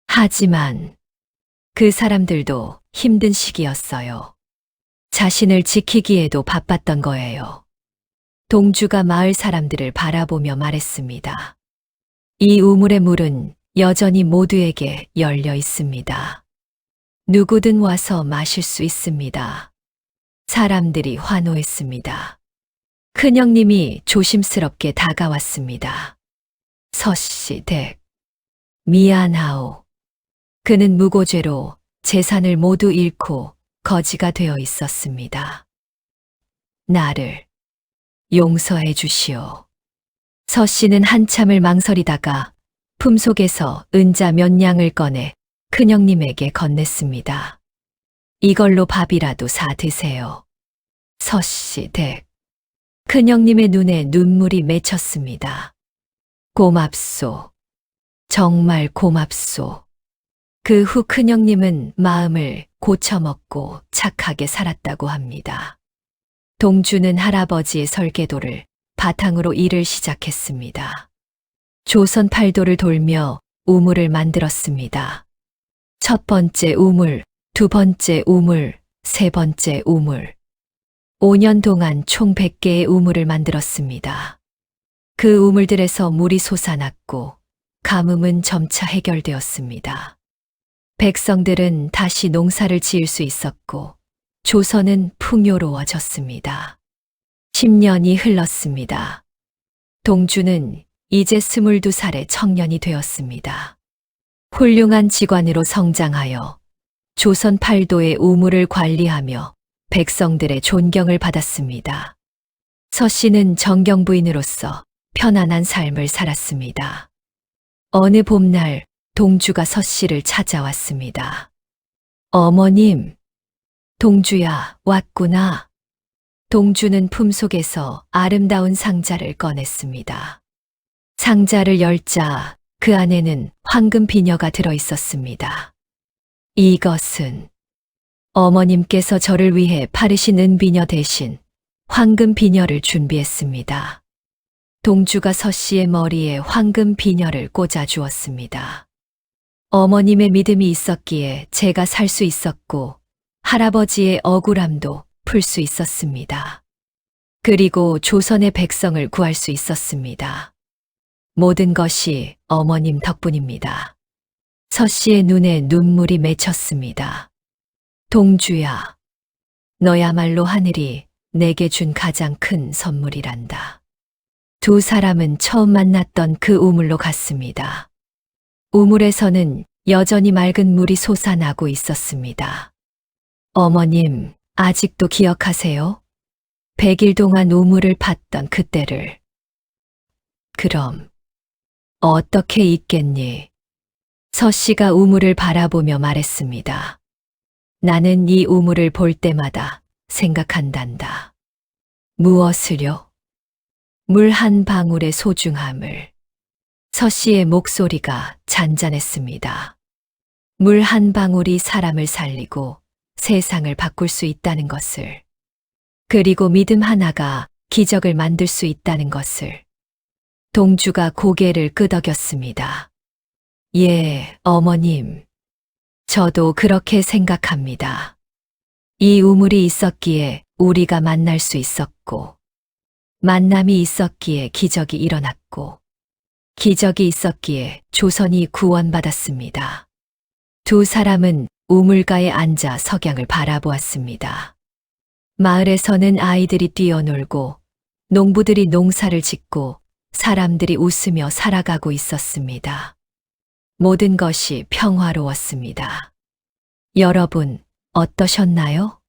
하지만 그 사람들도 힘든 시기였어요. 자신을 지키기에도 바빴던 거예요. 동주가 마을 사람들을 바라보며 말했습니다. 이 우물의 물은 여전히 모두에게 열려 있습니다. 누구든 와서 마실 수 있습니다. 사람들이 환호했습니다. 큰형님이 조심스럽게 다가왔습니다. 서씨 댁, 미안하오. 그는 무고죄로 재산을 모두 잃고 거지가 되어 있었습니다. 나를 용서해 주시오. 서씨는 한참을 망설이다가 품속에서 은자 몇 냥을 꺼내 큰형님에게 건넸습니다. 이걸로 밥이라도 사 드세요. 서씨 댁. 큰형님의 눈에 눈물이 맺혔습니다. 고맙소. 정말 고맙소. 그 후 큰형님은 마음을 고쳐먹고 착하게 살았다고 합니다. 동주는 할아버지의 설계도를 바탕으로 일을 시작했습니다. 조선 팔도를 돌며 우물을 만들었습니다. 첫 번째 우물, 두 번째 우물, 세 번째 우물. 5년 동안 총 100개의 우물을 만들었습니다. 그 우물들에서 물이 솟아났고 가뭄은 점차 해결되었습니다. 백성들은 다시 농사를 지을 수 있었고 조선은 풍요로워졌습니다. 10년이 흘렀습니다. 동주는 이제 22살의 청년이 되었습니다. 훌륭한 직관으로 성장하여 조선 팔도의 우물을 관리하며 백성들의 존경을 받았습니다. 서씨는 정경부인으로서 편안한 삶을 살았습니다. 어느 봄날 동주가 서씨를 찾아왔습니다. 어머님, 동주야, 왔구나. 동주는 품속에서 아름다운 상자를 꺼냈습니다. 상자를 열자 그 안에는 황금 비녀가 들어 있었습니다. 이것은 어머님께서 저를 위해 파르신 은비녀 대신 황금 비녀를 준비했습니다. 동주가 서씨의 머리에 황금 비녀를 꽂아 주었습니다. 어머님의 믿음이 있었기에 제가 살 수 있었고 할아버지의 억울함도 풀 수 있었습니다. 그리고 조선의 백성을 구할 수 있었습니다. 모든 것이 어머님 덕분입니다. 서씨의 눈에 눈물이 맺혔습니다. 동주야, 너야말로 하늘이 내게 준 가장 큰 선물이란다. 두 사람은 처음 만났던 그 우물로 갔습니다. 우물에서는 여전히 맑은 물이 솟아나고 있었습니다. 어머님, 아직도 기억하세요? 100일 동안 우물을 팠던 그때를. 그럼 어떻게 잊겠니? 서씨가 우물을 바라보며 말했습니다. 나는 이 우물을 볼 때마다 생각한단다. 무엇을요? 물 한 방울의 소중함을. 서씨의 목소리가 잔잔했습니다. 물 한 방울이 사람을 살리고 세상을 바꿀 수 있다는 것을. 그리고 믿음 하나가 기적을 만들 수 있다는 것을. 동주가 고개를 끄덕였습니다. 예, 어머님. 저도 그렇게 생각합니다. 이 우물이 있었기에 우리가 만날 수 있었고, 만남이 있었기에 기적이 일어났고, 기적이 있었기에 조선이 구원받았습니다. 두 사람은 우물가에 앉아 석양을 바라보았습니다. 마을에서는 아이들이 뛰어놀고, 농부들이 농사를 짓고, 사람들이 웃으며 살아가고 있었습니다. 모든 것이 평화로웠습니다. 여러분, 어떠셨나요?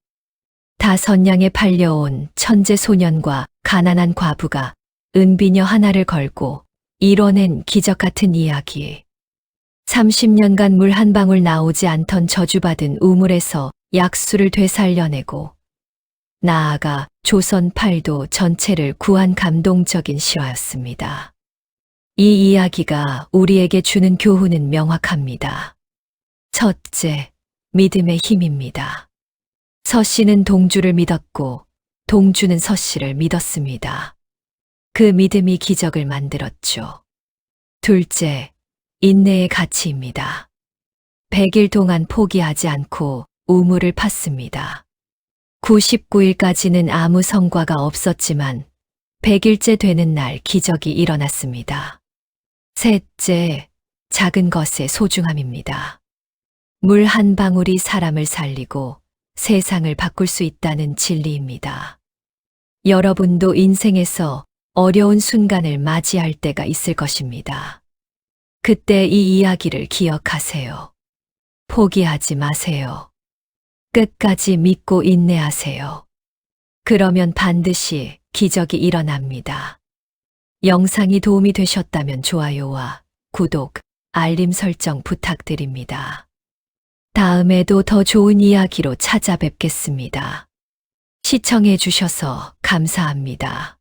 5냥에 팔려온 천재 소년과 가난한 과부가 은비녀 하나를 걸고 이뤄낸 기적 같은 이야기. 30년간 물 한 방울 나오지 않던 저주받은 우물에서 약수를 되살려내고 나아가 조선 팔도 전체를 구한 감동적인 시화였습니다. 이 이야기가 우리에게 주는 교훈은 명확합니다. 첫째, 믿음의 힘입니다. 서씨는 동주를 믿었고 동주는 서씨를 믿었습니다. 그 믿음이 기적을 만들었죠. 둘째, 인내의 가치입니다. 100일 동안 포기하지 않고 우물을 팠습니다. 99일까지는 아무 성과가 없었지만 100일째 되는 날 기적이 일어났습니다. 셋째, 작은 것의 소중함입니다. 물 한 방울이 사람을 살리고 세상을 바꿀 수 있다는 진리입니다. 여러분도 인생에서 어려운 순간을 맞이할 때가 있을 것입니다. 그때 이 이야기를 기억하세요. 포기하지 마세요. 끝까지 믿고 인내하세요. 그러면 반드시 기적이 일어납니다. 영상이 도움이 되셨다면 좋아요와 구독, 알림 설정 부탁드립니다. 다음에도 더 좋은 이야기로 찾아뵙겠습니다. 시청해 주셔서 감사합니다.